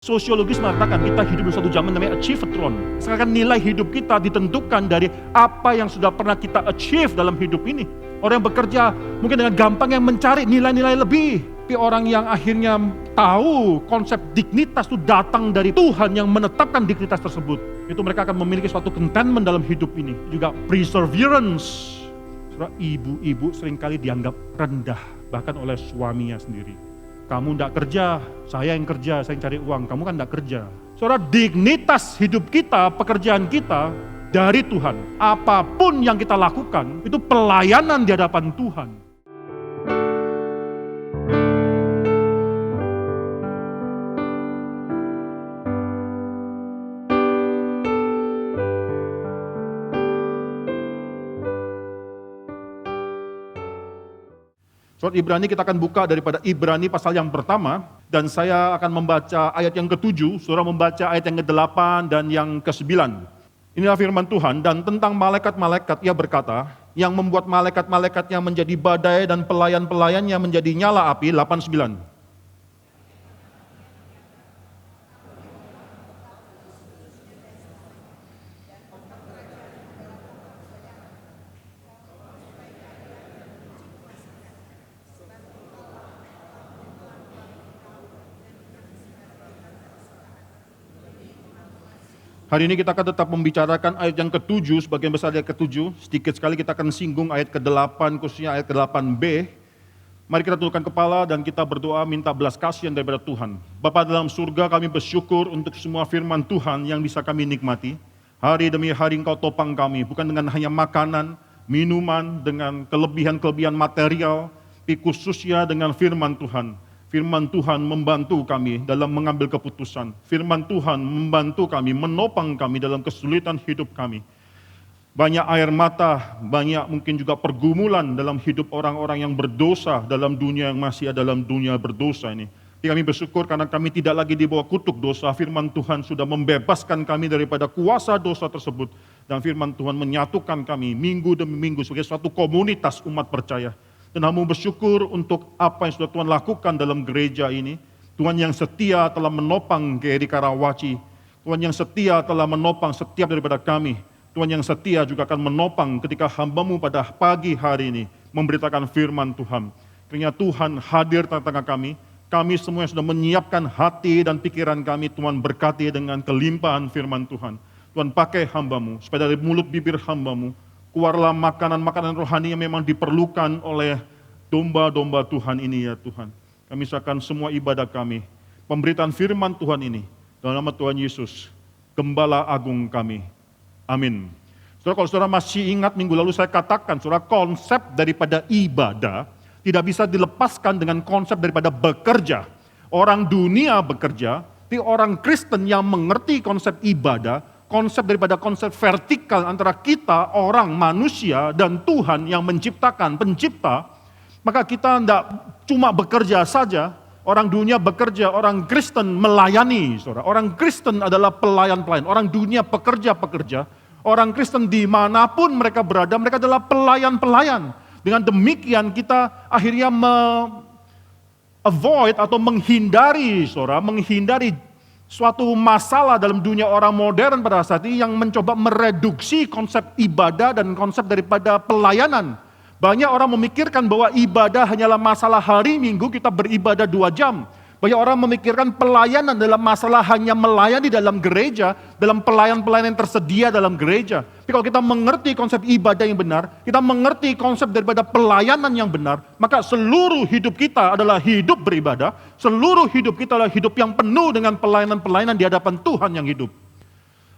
Sosiologis mengatakan kita hidup di suatu zaman namanya achieveatron. Sekarang nilai hidup kita ditentukan dari apa yang sudah pernah kita achieve dalam hidup ini. Orang yang bekerja mungkin dengan gampang yang mencari nilai-nilai lebih. Tapi orang yang akhirnya tahu konsep dignitas itu datang dari Tuhan yang menetapkan dignitas tersebut. Itu mereka akan memiliki suatu contentment dalam hidup ini. Juga perseverance. Saudara, ibu-ibu seringkali dianggap rendah bahkan oleh suaminya sendiri. Kamu tidak kerja, saya yang kerja, saya yang cari uang, kamu kan tidak kerja. Saudara, dignitas hidup kita, pekerjaan kita dari Tuhan. Apapun yang kita lakukan, itu pelayanan di hadapan Tuhan. Surat Ibrani kita akan buka daripada Ibrani pasal yang pertama, dan saya akan membaca ayat yang ke-7, saudara membaca ayat yang ke-8 dan yang ke-9. Inilah firman Tuhan, dan tentang malaikat-malaikat ia berkata, yang membuat malaikat-malaikatnya menjadi badai dan pelayan-pelayannya menjadi nyala api, 8-9. Hari ini kita akan tetap membicarakan ayat yang ke-7, sebagian besar ayat ke-7. Sedikit sekali kita akan singgung ayat ke-8, khususnya ayat ke-8b. Mari kita tundukkan kepala dan kita berdoa minta belas kasihan daripada Tuhan. Bapa dalam surga, kami bersyukur untuk semua firman Tuhan yang bisa kami nikmati. Hari demi hari Engkau topang kami, bukan dengan hanya makanan, minuman, dengan kelebihan-kelebihan material, tapi khususnya dengan firman Tuhan. Firman Tuhan membantu kami dalam mengambil keputusan. Firman Tuhan membantu kami, menopang kami dalam kesulitan hidup kami. Banyak air mata, banyak mungkin juga pergumulan dalam hidup orang-orang yang berdosa dalam dunia yang masih ada dalam dunia berdosa ini. Jadi kami bersyukur karena kami tidak lagi di bawah kutuk dosa. Firman Tuhan sudah membebaskan kami daripada kuasa dosa tersebut. Dan firman Tuhan menyatukan kami minggu demi minggu sebagai suatu komunitas umat percaya. Dan kami bersyukur untuk apa yang sudah Tuhan lakukan dalam gereja ini. Tuhan yang setia telah menopang GRI Karawaci. Tuhan yang setia telah menopang setiap daripada kami. Tuhan yang setia juga akan menopang ketika hamba-Mu pada pagi hari ini memberitakan firman Tuhan. Kiranya Tuhan hadir tengah-tengah kami. Kami semua yang sudah menyiapkan hati dan pikiran kami, Tuhan berkati dengan kelimpahan firman Tuhan. Tuhan pakai hamba-Mu, supaya dari mulut bibir hamba-Mu keluarlah makanan-makanan rohani yang memang diperlukan oleh domba-domba Tuhan ini ya Tuhan. Kami serahkan semua ibadah kami, pemberitaan firman Tuhan ini, dalam nama Tuhan Yesus, Gembala Agung kami. Amin. Saudara, kalau saudara masih ingat minggu lalu saya katakan, saudara, konsep daripada ibadah tidak bisa dilepaskan dengan konsep daripada bekerja. Orang dunia bekerja, tapi orang Kristen yang mengerti konsep ibadah, konsep daripada konsep vertikal antara kita, orang, manusia, dan Tuhan yang menciptakan, pencipta, maka kita tidak cuma bekerja saja, orang dunia bekerja, orang Kristen melayani, saudara. Orang Kristen adalah pelayan-pelayan, orang dunia pekerja-pekerja, orang Kristen dimanapun mereka berada, mereka adalah pelayan-pelayan. Dengan demikian kita akhirnya avoid atau menghindari, saudara, menghindari suatu masalah dalam dunia orang modern pada saat ini yang mencoba mereduksi konsep ibadah dan konsep daripada pelayanan. Banyak orang memikirkan bahwa ibadah hanyalah masalah hari Minggu kita beribadah 2 jam. Banyak orang memikirkan pelayanan dalam masalah hanya melayani dalam gereja, dalam pelayan-pelayan yang tersedia dalam gereja. Tapi kalau kita mengerti konsep ibadah yang benar, kita mengerti konsep daripada pelayanan yang benar, maka seluruh hidup kita adalah hidup beribadah, seluruh hidup kita adalah hidup yang penuh dengan pelayanan-pelayanan di hadapan Tuhan yang hidup.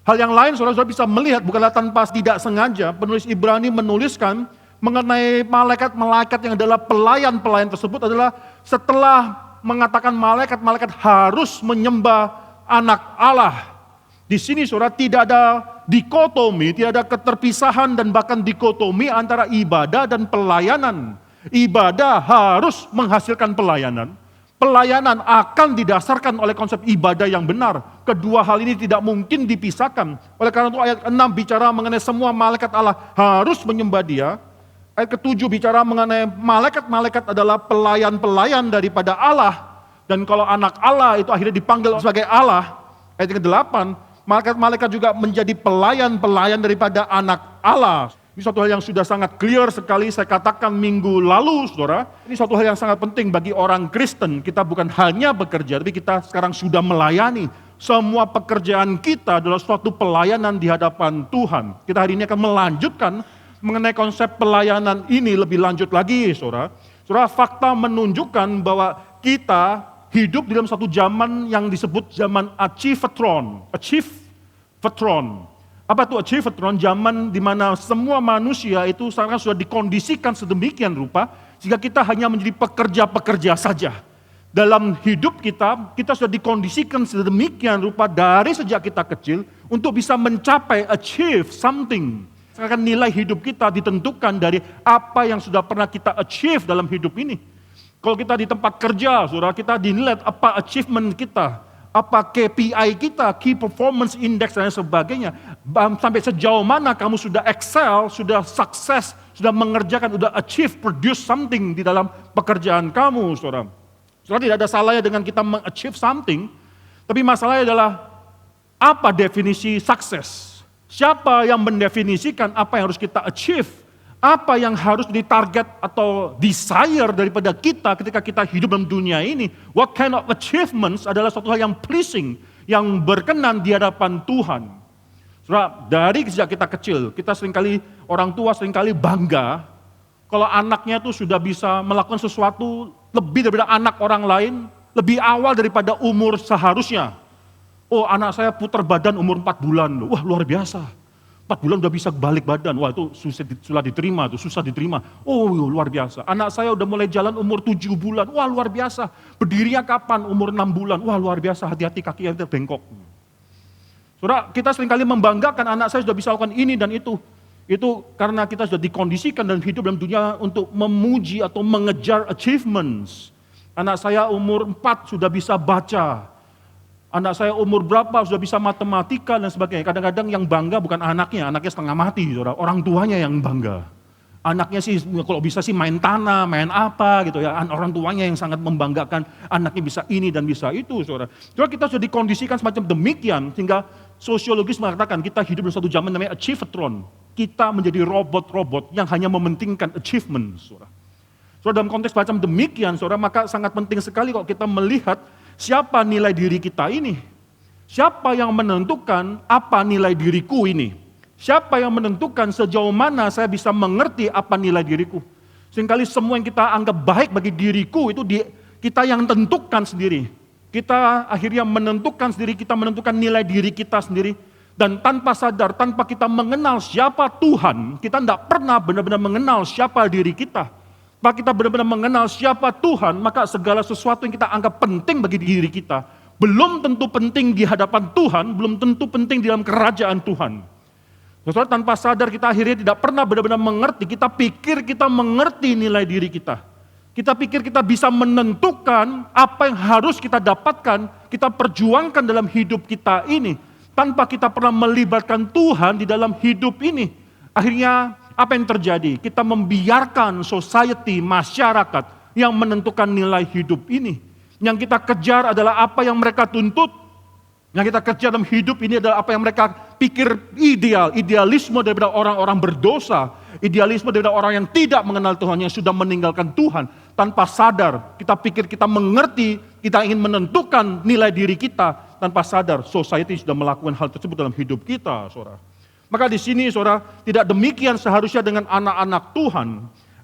Hal yang lain saudara-saudara bisa melihat, bukanlah tanpa tidak sengaja, penulis Ibrani menuliskan mengenai malaikat-malaikat yang adalah pelayan-pelayan tersebut adalah setelah mengatakan malaikat-malaikat harus menyembah anak Allah. Di sini saudara tidak ada dikotomi, tidak ada keterpisahan dan bahkan dikotomi antara ibadah dan pelayanan. Ibadah harus menghasilkan pelayanan. Pelayanan akan didasarkan oleh konsep ibadah yang benar. Kedua hal ini tidak mungkin dipisahkan. Oleh karena itu ayat 6 bicara mengenai semua malaikat Allah harus menyembah Dia. Ayat ke-7 bicara mengenai malaikat-malaikat adalah pelayan-pelayan daripada Allah. Dan kalau anak Allah itu akhirnya dipanggil sebagai Allah, ayat yang ke-8, malaikat-malaikat juga menjadi pelayan-pelayan daripada anak Allah. Ini suatu hal yang sudah sangat clear sekali saya katakan minggu lalu, saudara. Ini suatu hal yang sangat penting bagi orang Kristen. Kita bukan hanya bekerja, tapi kita sekarang sudah melayani. Semua pekerjaan kita adalah suatu pelayanan di hadapan Tuhan. Kita hari ini akan melanjutkan mengenai konsep pelayanan ini lebih lanjut lagi, saudara. Saudara, fakta menunjukkan bahwa kita hidup di dalam satu zaman yang disebut zaman achievatron. Achievatron. Apa itu achievatron? Zaman di mana semua manusia itu sekarang sudah dikondisikan sedemikian rupa sehingga kita hanya menjadi pekerja-pekerja saja. Dalam hidup kita sudah dikondisikan sedemikian rupa dari sejak kita kecil untuk bisa mencapai, achieve something. Sekarang nilai hidup kita ditentukan dari apa yang sudah pernah kita achieve dalam hidup ini. Kalau kita di tempat kerja, saudara, kita dinilai apa achievement kita. Apa KPI kita, Key Performance Index dan sebagainya. Sampai sejauh mana kamu sudah excel, sudah sukses, sudah mengerjakan, sudah achieve, produce something di dalam pekerjaan kamu, saudara. Saudara, tidak ada salahnya dengan kita achieve something, tapi masalahnya adalah apa definisi sukses? Siapa yang mendefinisikan apa yang harus kita achieve? Apa yang harus ditarget atau desire daripada kita ketika kita hidup dalam dunia ini. What kind of achievements adalah suatu hal yang pleasing, yang berkenan di hadapan Tuhan. Saudara, dari sejak kita kecil, kita seringkali, orang tua seringkali bangga kalau anaknya itu sudah bisa melakukan sesuatu lebih daripada anak orang lain, lebih awal daripada umur seharusnya. Oh, anak saya putar badan umur 4 bulan, wah luar biasa. 4 bulan udah bisa balik badan, wah itu susah diterima. Oh luar biasa. Anak saya udah mulai jalan umur 7 bulan, wah luar biasa. Berdirinya kapan? Umur 6 bulan, wah luar biasa, hati-hati kakinya terbengkok. Saudara, kita seringkali membanggakan anak saya sudah bisa lakukan ini dan itu. Itu karena kita sudah dikondisikan dalam hidup dalam dunia untuk memuji atau mengejar achievements. Anak saya umur 4 sudah bisa baca. Anak saya umur berapa sudah bisa matematika dan sebagainya. Kadang-kadang yang bangga bukan anaknya setengah mati, saudara. Orang tuanya yang bangga. Anaknya sih kalau bisa sih main tanah, main apa gitu ya. Orang tuanya yang sangat membanggakan anaknya bisa ini dan bisa itu, saudara. Saudara, kita sudah dikondisikan semacam demikian sehingga sosiologis mengatakan kita hidup dalam satu zaman namanya achievatron. Kita menjadi robot-robot yang hanya mementingkan achievement, saudara. Saudara, dalam konteks macam demikian, saudara, maka sangat penting sekali kalau kita melihat siapa nilai diri kita ini? Siapa yang menentukan apa nilai diriku ini? Siapa yang menentukan sejauh mana saya bisa mengerti apa nilai diriku? Seringkali semua yang kita anggap baik bagi diriku itu kita yang tentukan sendiri. Kita akhirnya menentukan sendiri, kita menentukan nilai diri kita sendiri. Dan tanpa sadar, tanpa kita mengenal siapa Tuhan, kita tidak pernah benar-benar mengenal siapa diri kita. Maka kita benar-benar mengenal siapa Tuhan, maka segala sesuatu yang kita anggap penting bagi diri kita, belum tentu penting di hadapan Tuhan, belum tentu penting di dalam kerajaan Tuhan. Saudara, tanpa sadar kita akhirnya tidak pernah benar-benar mengerti, kita pikir kita mengerti nilai diri kita. Kita pikir kita bisa menentukan apa yang harus kita dapatkan, kita perjuangkan dalam hidup kita ini, tanpa kita pernah melibatkan Tuhan di dalam hidup ini. Akhirnya apa yang terjadi? Kita membiarkan society, masyarakat yang menentukan nilai hidup ini. Yang kita kejar adalah apa yang mereka tuntut. Yang kita kejar dalam hidup ini adalah apa yang mereka pikir ideal. Idealisme daripada orang-orang berdosa. Idealisme daripada orang yang tidak mengenal Tuhan, yang sudah meninggalkan Tuhan. Tanpa sadar, kita pikir kita mengerti, kita ingin menentukan nilai diri kita. Tanpa sadar, society sudah melakukan hal tersebut dalam hidup kita, saudara. Maka di sini, saudara, tidak demikian seharusnya dengan anak-anak Tuhan.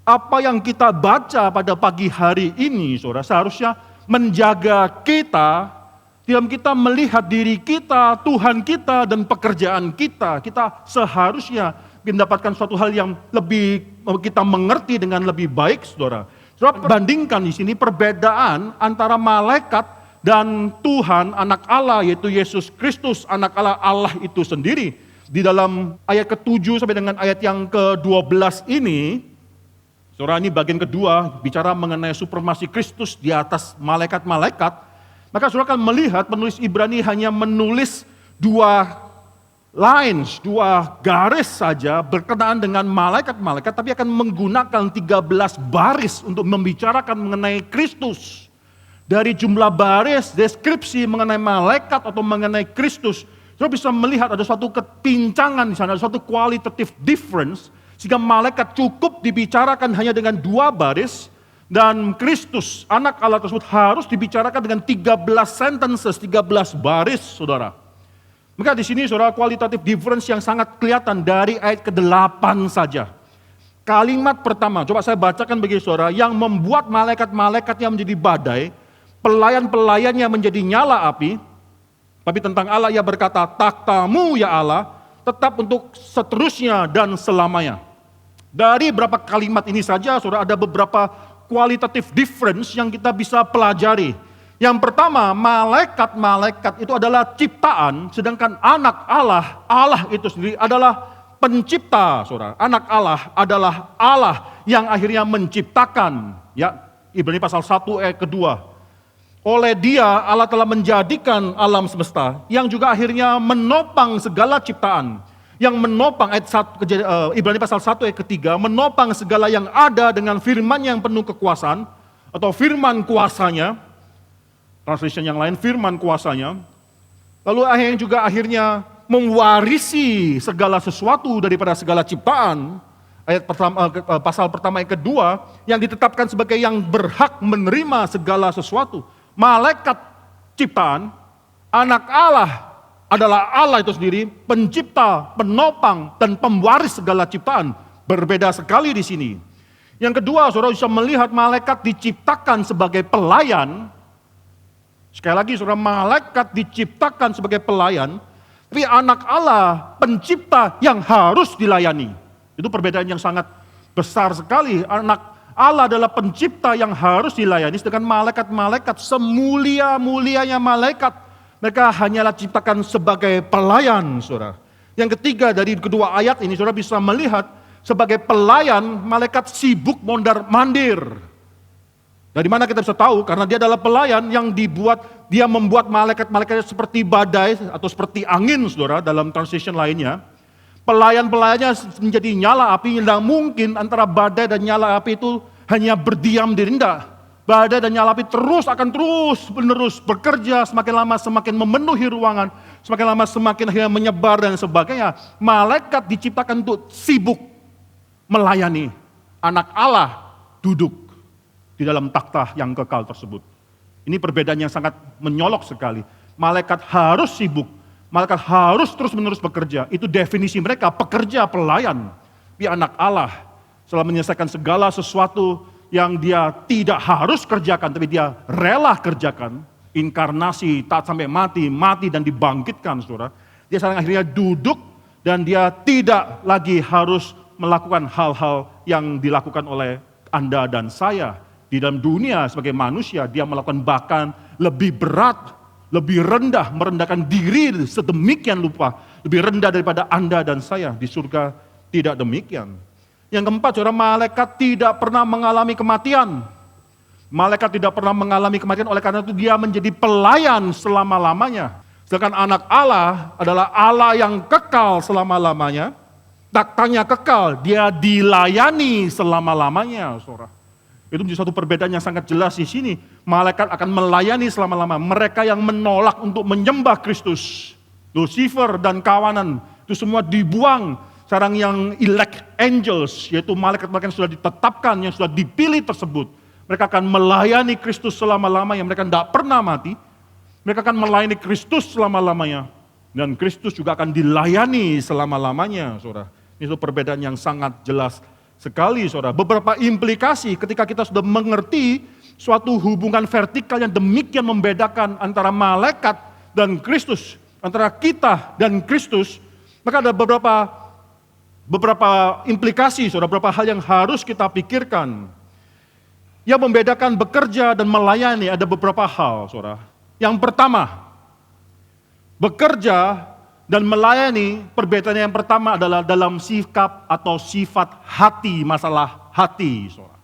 Apa yang kita baca pada pagi hari ini, saudara, seharusnya menjaga kita, dalam kita melihat diri kita, Tuhan kita, dan pekerjaan kita. Kita seharusnya mendapatkan suatu hal yang lebih kita mengerti dengan lebih baik, saudara. Saudara, bandingkan di sini perbedaan antara malaikat dan Tuhan, anak Allah, yaitu Yesus Kristus, anak Allah, Allah itu sendiri. Di dalam ayat ke-7 sampai dengan ayat yang ke-12 ini, saudara, ini bagian kedua, bicara mengenai supremasi Kristus di atas malaikat-malaikat. Maka saudara akan melihat penulis Ibrani hanya menulis 2 lines, 2 garis saja berkenaan dengan malaikat-malaikat, tapi akan menggunakan 13 baris untuk membicarakan mengenai Kristus. dari jumlah baris, deskripsi mengenai malaikat atau mengenai Kristus, saudara bisa melihat ada suatu kepincangan di sana, ada suatu qualitative difference, sehingga malaikat cukup dibicarakan hanya dengan 2 baris, dan Kristus, anak Allah tersebut harus dibicarakan dengan 13 sentences, 13 baris, saudara. Maka di sini saudara qualitative difference yang sangat kelihatan dari ayat ke-8 saja. Kalimat pertama, coba saya bacakan bagi saudara, yang membuat malaikat-malaikatnya menjadi badai, pelayan-pelayannya menjadi nyala api. Tapi tentang Allah ia berkata, takhtamu ya Allah, tetap untuk seterusnya dan selamanya. Dari berapa kalimat ini saja, saudara, ada beberapa qualitative difference yang kita bisa pelajari. Yang pertama, malaikat-malaikat itu adalah ciptaan, sedangkan anak Allah, Allah itu sendiri adalah pencipta, saudara. Anak Allah adalah Allah yang akhirnya menciptakan. Ya, Ibrani pasal 1 ayat kedua. Oleh Dia Allah telah menjadikan alam semesta yang juga akhirnya menopang segala ciptaan. Yang menopang ayat 1, Ibrani pasal 1 ayat ketiga, menopang segala yang ada dengan firman yang penuh kekuasaan atau firman kuasanya. Translation yang lain firman kuasanya. Lalu yang juga akhirnya mewarisi segala sesuatu daripada segala ciptaan. Ayat pertama, pasal pertama ayat kedua, yang ditetapkan sebagai yang berhak menerima segala sesuatu. Malaikat ciptaan, anak Allah adalah Allah itu sendiri, pencipta, penopang, dan pewaris segala ciptaan. Berbeda sekali di sini. Yang kedua, saudara bisa melihat malaikat diciptakan sebagai pelayan. Sekali lagi, saudara, malaikat diciptakan sebagai pelayan, tapi anak Allah, pencipta yang harus dilayani. Itu perbedaan yang sangat besar sekali. Anak Allah adalah pencipta yang harus dilayani, sedangkan malaikat-malaikat semulia-mulianya malaikat, mereka hanyalah ciptakan sebagai pelayan, saudara. Yang ketiga dari kedua ayat ini, saudara bisa melihat sebagai pelayan, malaikat sibuk mondar-mandir. Dari mana kita bisa tahu? Karena dia adalah pelayan yang dia membuat malaikat-malaikat seperti badai atau seperti angin, saudara, dalam translation lainnya. Pelayan-pelayannya menjadi nyala api, yang mungkin antara badai dan nyala api itu hanya berdiam diri, enggak. Badai dan nyala api akan terus menerus bekerja, semakin lama semakin memenuhi ruangan, semakin lama semakin akhirnya menyebar dan sebagainya. Malaikat diciptakan untuk sibuk melayani. Anak Allah duduk di dalam takhta yang kekal tersebut. Ini perbedaan yang sangat menyolok sekali. Malaikat harus sibuk. Malaikat harus terus-menerus bekerja. Itu definisi mereka, pekerja, pelayan. Tapi anak Allah setelah menyelesaikan segala sesuatu yang dia tidak harus kerjakan, tapi dia rela kerjakan. Inkarnasi, taat sampai mati dan dibangkitkan, saudara. Dia sekarang akhirnya duduk dan dia tidak lagi harus melakukan hal-hal yang dilakukan oleh Anda dan saya. Di dalam dunia sebagai manusia, dia melakukan bahkan lebih berat, lebih rendah, merendahkan diri sedemikian lupa, lebih rendah daripada Anda dan saya. Di surga tidak demikian. Yang keempat, saudara, malaikat tidak pernah mengalami kematian. Malaikat tidak pernah mengalami kematian, oleh karena itu dia menjadi pelayan selama-lamanya. Sedangkan anak Allah adalah Allah yang kekal selama-lamanya. Taktanya kekal, dia dilayani selama-lamanya, saudara. Itu menjadi satu perbedaan yang sangat jelas di sini. Malaikat akan melayani selama-lama. Mereka yang menolak untuk menyembah Kristus, Lucifer dan kawanan, itu semua dibuang. Sekarang yang elect angels, yaitu malaikat-malaikat yang sudah ditetapkan, yang sudah dipilih tersebut. Mereka akan melayani Kristus selama-lamanya. Mereka tidak pernah mati. Mereka akan melayani Kristus selama-lamanya. Dan Kristus juga akan dilayani selama-lamanya, saudara. Itu perbedaan yang sangat jelas sekali, saudara. Beberapa implikasi ketika kita sudah mengerti suatu hubungan vertikal yang demikian membedakan antara malaikat dan Kristus, antara kita dan Kristus, maka ada beberapa implikasi, saudara, beberapa hal yang harus kita pikirkan. Yang membedakan bekerja dan melayani ada beberapa hal, saudara. Yang pertama, bekerja dan melayani, perbedaannya yang pertama adalah dalam sikap atau sifat hati, masalah hati, saudara.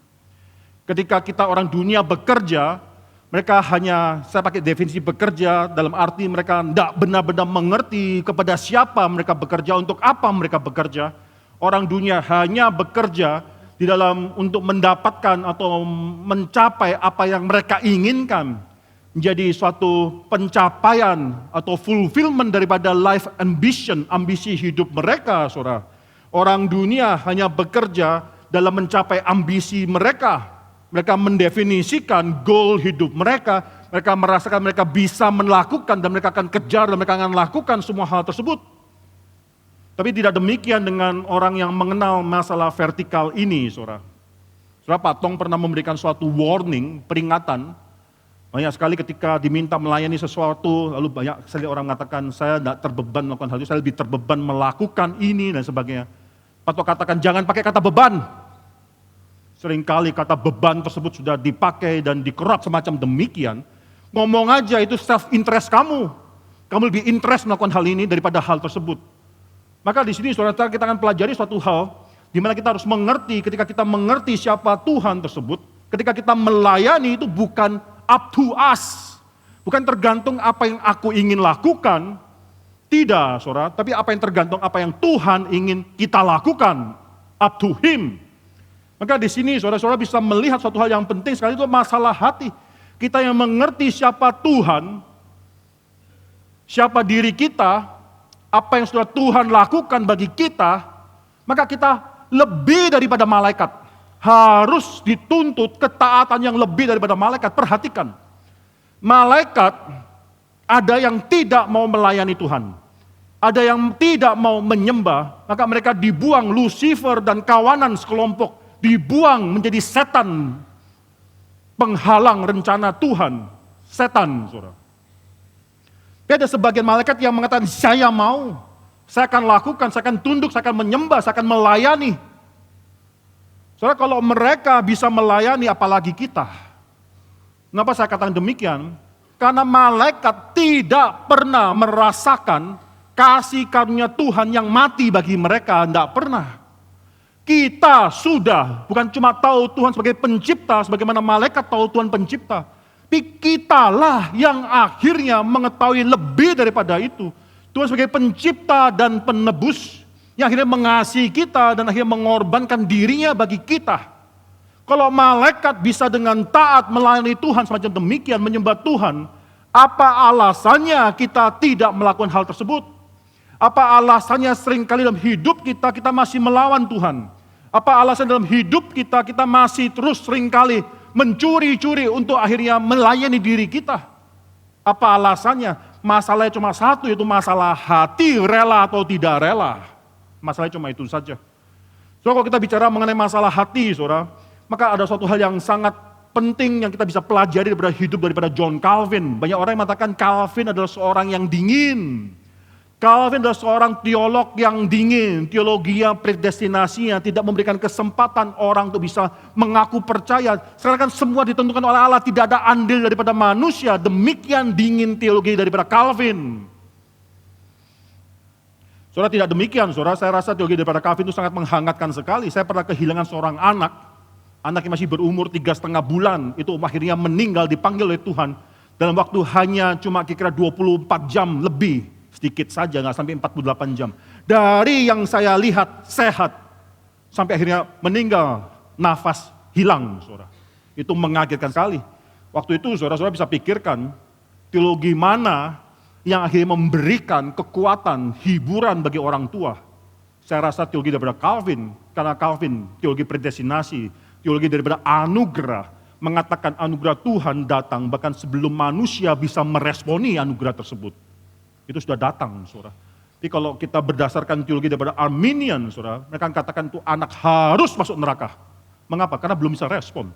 Ketika kita orang dunia bekerja, mereka hanya, saya pakai definisi bekerja dalam arti mereka tidak benar-benar mengerti kepada siapa mereka bekerja, untuk apa mereka bekerja. Orang dunia hanya bekerja di dalam untuk mendapatkan atau mencapai apa yang mereka inginkan. menjadi suatu pencapaian atau fulfillment daripada life ambition, ambisi hidup mereka, saudara. Orang dunia hanya bekerja dalam mencapai ambisi mereka. Mereka mendefinisikan goal hidup mereka. Mereka merasakan mereka bisa melakukan dan mereka akan kejar dan mereka akan lakukan semua hal tersebut. Tapi tidak demikian dengan orang yang mengenal masalah vertikal ini, saudara. Saudara, Pak Tong pernah memberikan suatu warning, peringatan. Banyak sekali ketika diminta melayani sesuatu, lalu banyak sekali orang mengatakan, saya tidak terbeban melakukan hal itu, saya lebih terbeban melakukan ini dan sebagainya. Pak Tong katakan, jangan pakai kata beban. Seringkali kata beban tersebut sudah dipakai dan dikerap semacam demikian. Ngomong aja itu self-interest kamu. Kamu lebih interest melakukan hal ini daripada hal tersebut. Maka di sini saudara kita akan pelajari suatu hal di mana kita harus mengerti, ketika kita mengerti siapa Tuhan tersebut, ketika kita melayani itu bukan up to us, bukan tergantung apa yang aku ingin lakukan, tidak saudara, tapi apa yang tergantung apa yang Tuhan ingin kita lakukan, up to Him. Maka di sini saudara-saudara bisa melihat suatu hal yang penting sekali, itu masalah hati. Kita yang mengerti siapa Tuhan, siapa diri kita, apa yang sudah Tuhan lakukan bagi kita, maka kita lebih daripada malaikat. Harus dituntut ketaatan yang lebih daripada malaikat. Perhatikan, malaikat ada yang tidak mau melayani Tuhan. Ada yang tidak mau menyembah, maka mereka dibuang, Lucifer dan kawanan sekelompok, dibuang menjadi setan, penghalang rencana Tuhan, setan, saudara. Tapi ada sebagian malaikat yang mengatakan, saya mau, saya akan lakukan, saya akan tunduk, saya akan menyembah, saya akan melayani. Saudara, kalau mereka bisa melayani, apalagi kita. Kenapa saya katakan demikian? Karena malaikat tidak pernah merasakan kasih karunia Tuhan yang mati bagi mereka, tidak pernah. Kita sudah, bukan cuma tahu Tuhan sebagai pencipta, sebagaimana malaikat tahu Tuhan pencipta. Tapi kitalah yang akhirnya mengetahui lebih daripada itu. Tuhan sebagai pencipta dan penebus, yang akhirnya mengasihi kita dan akhirnya mengorbankan dirinya bagi kita. Kalau malaikat bisa dengan taat melayani Tuhan semacam demikian, menyembah Tuhan, apa alasannya kita tidak melakukan hal tersebut? Apa alasannya seringkali dalam hidup kita masih melawan Tuhan? Apa alasan dalam hidup kita masih terus seringkali mencuri-curi untuk akhirnya melayani diri kita? Apa alasannya? Masalahnya cuma satu, yaitu masalah hati, rela atau tidak rela. Masalahnya cuma itu saja. So, kalau kita bicara mengenai masalah hati, saudara, maka ada suatu hal yang sangat penting yang kita bisa pelajari daripada hidup daripada John Calvin. Banyak orang yang mengatakan Calvin adalah seorang yang dingin. Calvin adalah seorang teolog yang dingin, teologia predestinasinya tidak memberikan kesempatan orang untuk bisa mengaku percaya. Sekarang kan semua ditentukan oleh Allah, tidak ada andil daripada manusia. Demikian dingin teologi daripada Calvin. Saudara, tidak demikian, saudara. Saya rasa teologi daripada Calvin itu sangat menghangatkan sekali. Saya pernah kehilangan seorang anak yang masih berumur 3,5 bulan, itu akhirnya meninggal dipanggil oleh Tuhan. Dalam waktu hanya cuma kira-kira 24 jam lebih. Sedikit saja, nggak sampai 48 jam. Dari yang saya lihat sehat, sampai akhirnya meninggal, nafas hilang, saudara. Itu mengagetkan sekali. Waktu itu saudara-saudara bisa pikirkan, teologi mana yang akhirnya memberikan kekuatan, hiburan bagi orang tua. Saya rasa teologi daripada Calvin, karena Calvin teologi predestinasi, teologi daripada anugerah, mengatakan anugerah Tuhan datang bahkan sebelum manusia bisa meresponi anugerah tersebut. Itu sudah datang, saudara. Tapi kalau kita berdasarkan teologi daripada Arminian, saudara, mereka katakan itu anak harus masuk neraka. Mengapa? Karena belum bisa respon.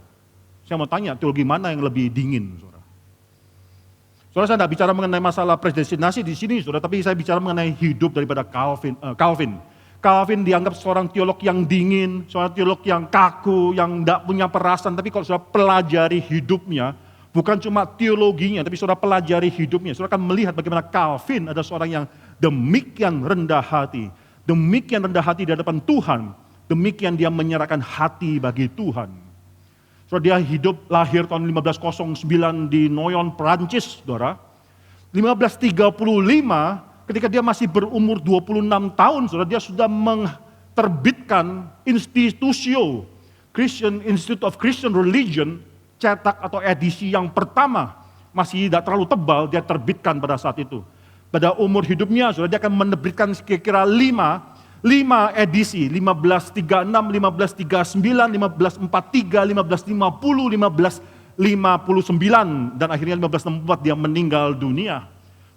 Saya mau tanya, teologi mana yang lebih dingin, saudara? Saudara, saya tidak bicara mengenai masalah predestinasi di sini, saudara, tapi saya bicara mengenai hidup daripada Calvin. Calvin dianggap seorang teolog yang dingin, seorang teolog yang kaku, yang tidak punya perasaan. Tapi kalau saudara pelajari hidupnya, bukan cuma teologinya, tapi saudara pelajari hidupnya. Saudara akan melihat bagaimana Calvin adalah seorang yang demikian rendah hati. Demikian rendah hati di hadapan Tuhan. Demikian dia menyerahkan hati bagi Tuhan. Saudara, dia hidup lahir tahun 1509 di Noyon, Perancis, saudara. 1535, ketika dia masih berumur 26 tahun, saudara, dia sudah menerbitkan Institutio, Christian Institute of Christian Religion, cetak atau edisi yang pertama. masih tidak terlalu tebal, dia terbitkan pada saat itu. Pada umur hidupnya, saudara, dia akan menerbitkan kira-kira 5 edisi, 1536, 1539, 1543, 1550, 1559, dan akhirnya 1564 dia meninggal dunia.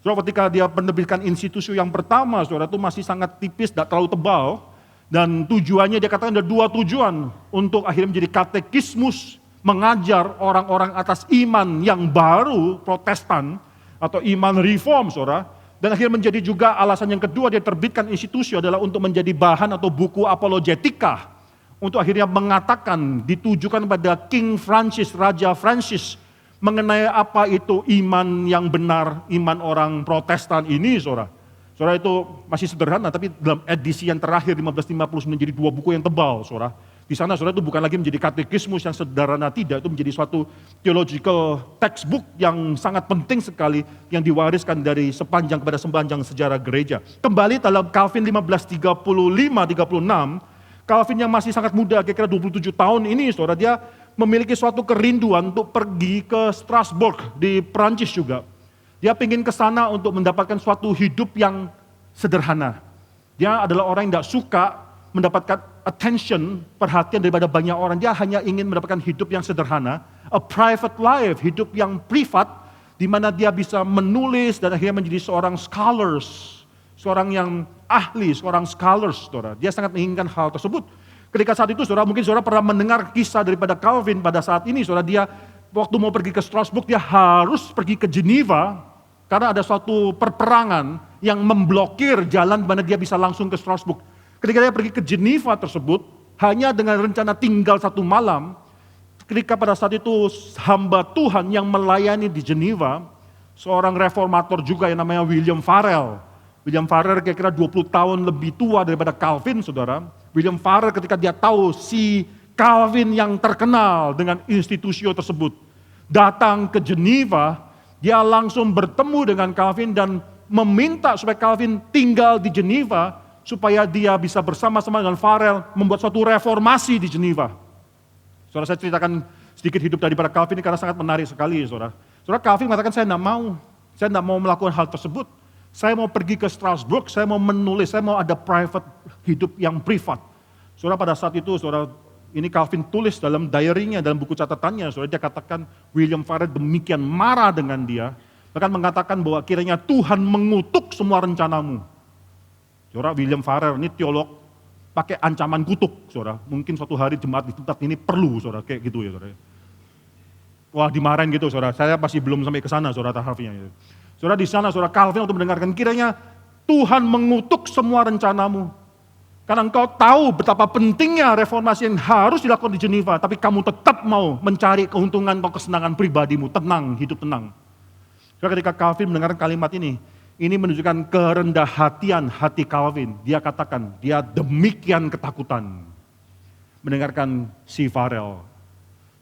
Saudara, ketika dia menerbitkan institusi yang pertama, saudara, itu masih sangat tipis, tidak terlalu tebal, dan tujuannya dia katakan ada 2 tujuan, untuk akhirnya menjadi katekismus, mengajar orang-orang atas iman yang baru, Protestan, atau iman reform, saudara. Dan akhirnya menjadi juga alasan yang kedua dia terbitkan institusi adalah untuk menjadi bahan atau buku apologetika. Untuk akhirnya mengatakan, ditujukan pada King Francis, Raja Francis, mengenai apa itu iman yang benar, iman orang Protestan ini, saudara. Saudara, itu masih sederhana, tapi dalam edisi yang terakhir 1559 jadi 2 buku yang tebal, saudara. Di sana, saudara, itu bukan lagi menjadi katekismus yang sederhana, tidak, itu menjadi suatu theological textbook yang sangat penting sekali yang diwariskan dari sepanjang sejarah gereja. Kembali dalam Calvin 1535-36, Calvin yang masih sangat muda, kira-kira 27 tahun ini, saudara, dia memiliki suatu kerinduan untuk pergi ke Strasbourg di Prancis juga. Dia ingin ke sana untuk mendapatkan suatu hidup yang sederhana. Dia adalah orang yang tidak suka mendapatkan attention, perhatian daripada banyak orang. Dia hanya ingin mendapatkan hidup yang sederhana, a private life, hidup yang privat, di mana dia bisa menulis dan akhirnya menjadi seorang scholars, seorang yang ahli, seorang scholars, saudara. Dia sangat menginginkan hal tersebut. Ketika saat itu, saudara, mungkin saudara pernah mendengar kisah daripada Calvin pada saat ini, saudara. Dia waktu mau pergi ke Strasbourg, dia harus pergi ke Geneva, karena ada suatu perperangan yang memblokir jalan di mana dia bisa langsung ke Strasbourg. Ketika dia pergi ke Geneva tersebut, hanya dengan rencana tinggal 1 malam, ketika pada saat itu hamba Tuhan yang melayani di Geneva, seorang reformator juga yang namanya William Farel. William Farel kira-kira 20 tahun lebih tua daripada Calvin, saudara. William Farel ketika dia tahu si Calvin yang terkenal dengan institusi tersebut, datang ke Geneva, dia langsung bertemu dengan Calvin dan meminta supaya Calvin tinggal di Geneva, supaya dia bisa bersama-sama dengan Farel membuat suatu reformasi di Geneva. Saudara, saya ceritakan sedikit hidup daripada Calvin ini karena sangat menarik sekali, saudara. Saudara, Calvin mengatakan saya tidak mau melakukan hal tersebut. Saya mau pergi ke Strasbourg, saya mau menulis, saya mau ada private hidup yang privat. Saudara, pada saat itu, saudara, ini Calvin tulis dalam diary-nya, dalam buku catatannya, saudara, dia katakan William Farel demikian marah dengan dia, bahkan mengatakan bahwa kiranya Tuhan mengutuk semua rencanamu. Saudara, William Farel ini teolog pakai ancaman kutuk, saudara. Mungkin suatu hari jemaat di tempat ini perlu, saudara, kayak gitu ya, saudara. Wah, dimarahin gitu, saudara. Saya masih belum sampai ke sana, saudara, tahapnya. Saudara, di sana, saudara, Calvin untuk mendengarkan kiranya Tuhan mengutuk semua rencanamu. Karena engkau tahu betapa pentingnya reformasi yang harus dilakukan di Geneva, tapi kamu tetap mau mencari keuntungan atau kesenangan pribadimu. Tenang, hidup tenang. Saudara, ketika Calvin mendengarkan kalimat ini menunjukkan kerendah hatian hati Calvin. Dia katakan, dia demikian ketakutan mendengarkan si Farel.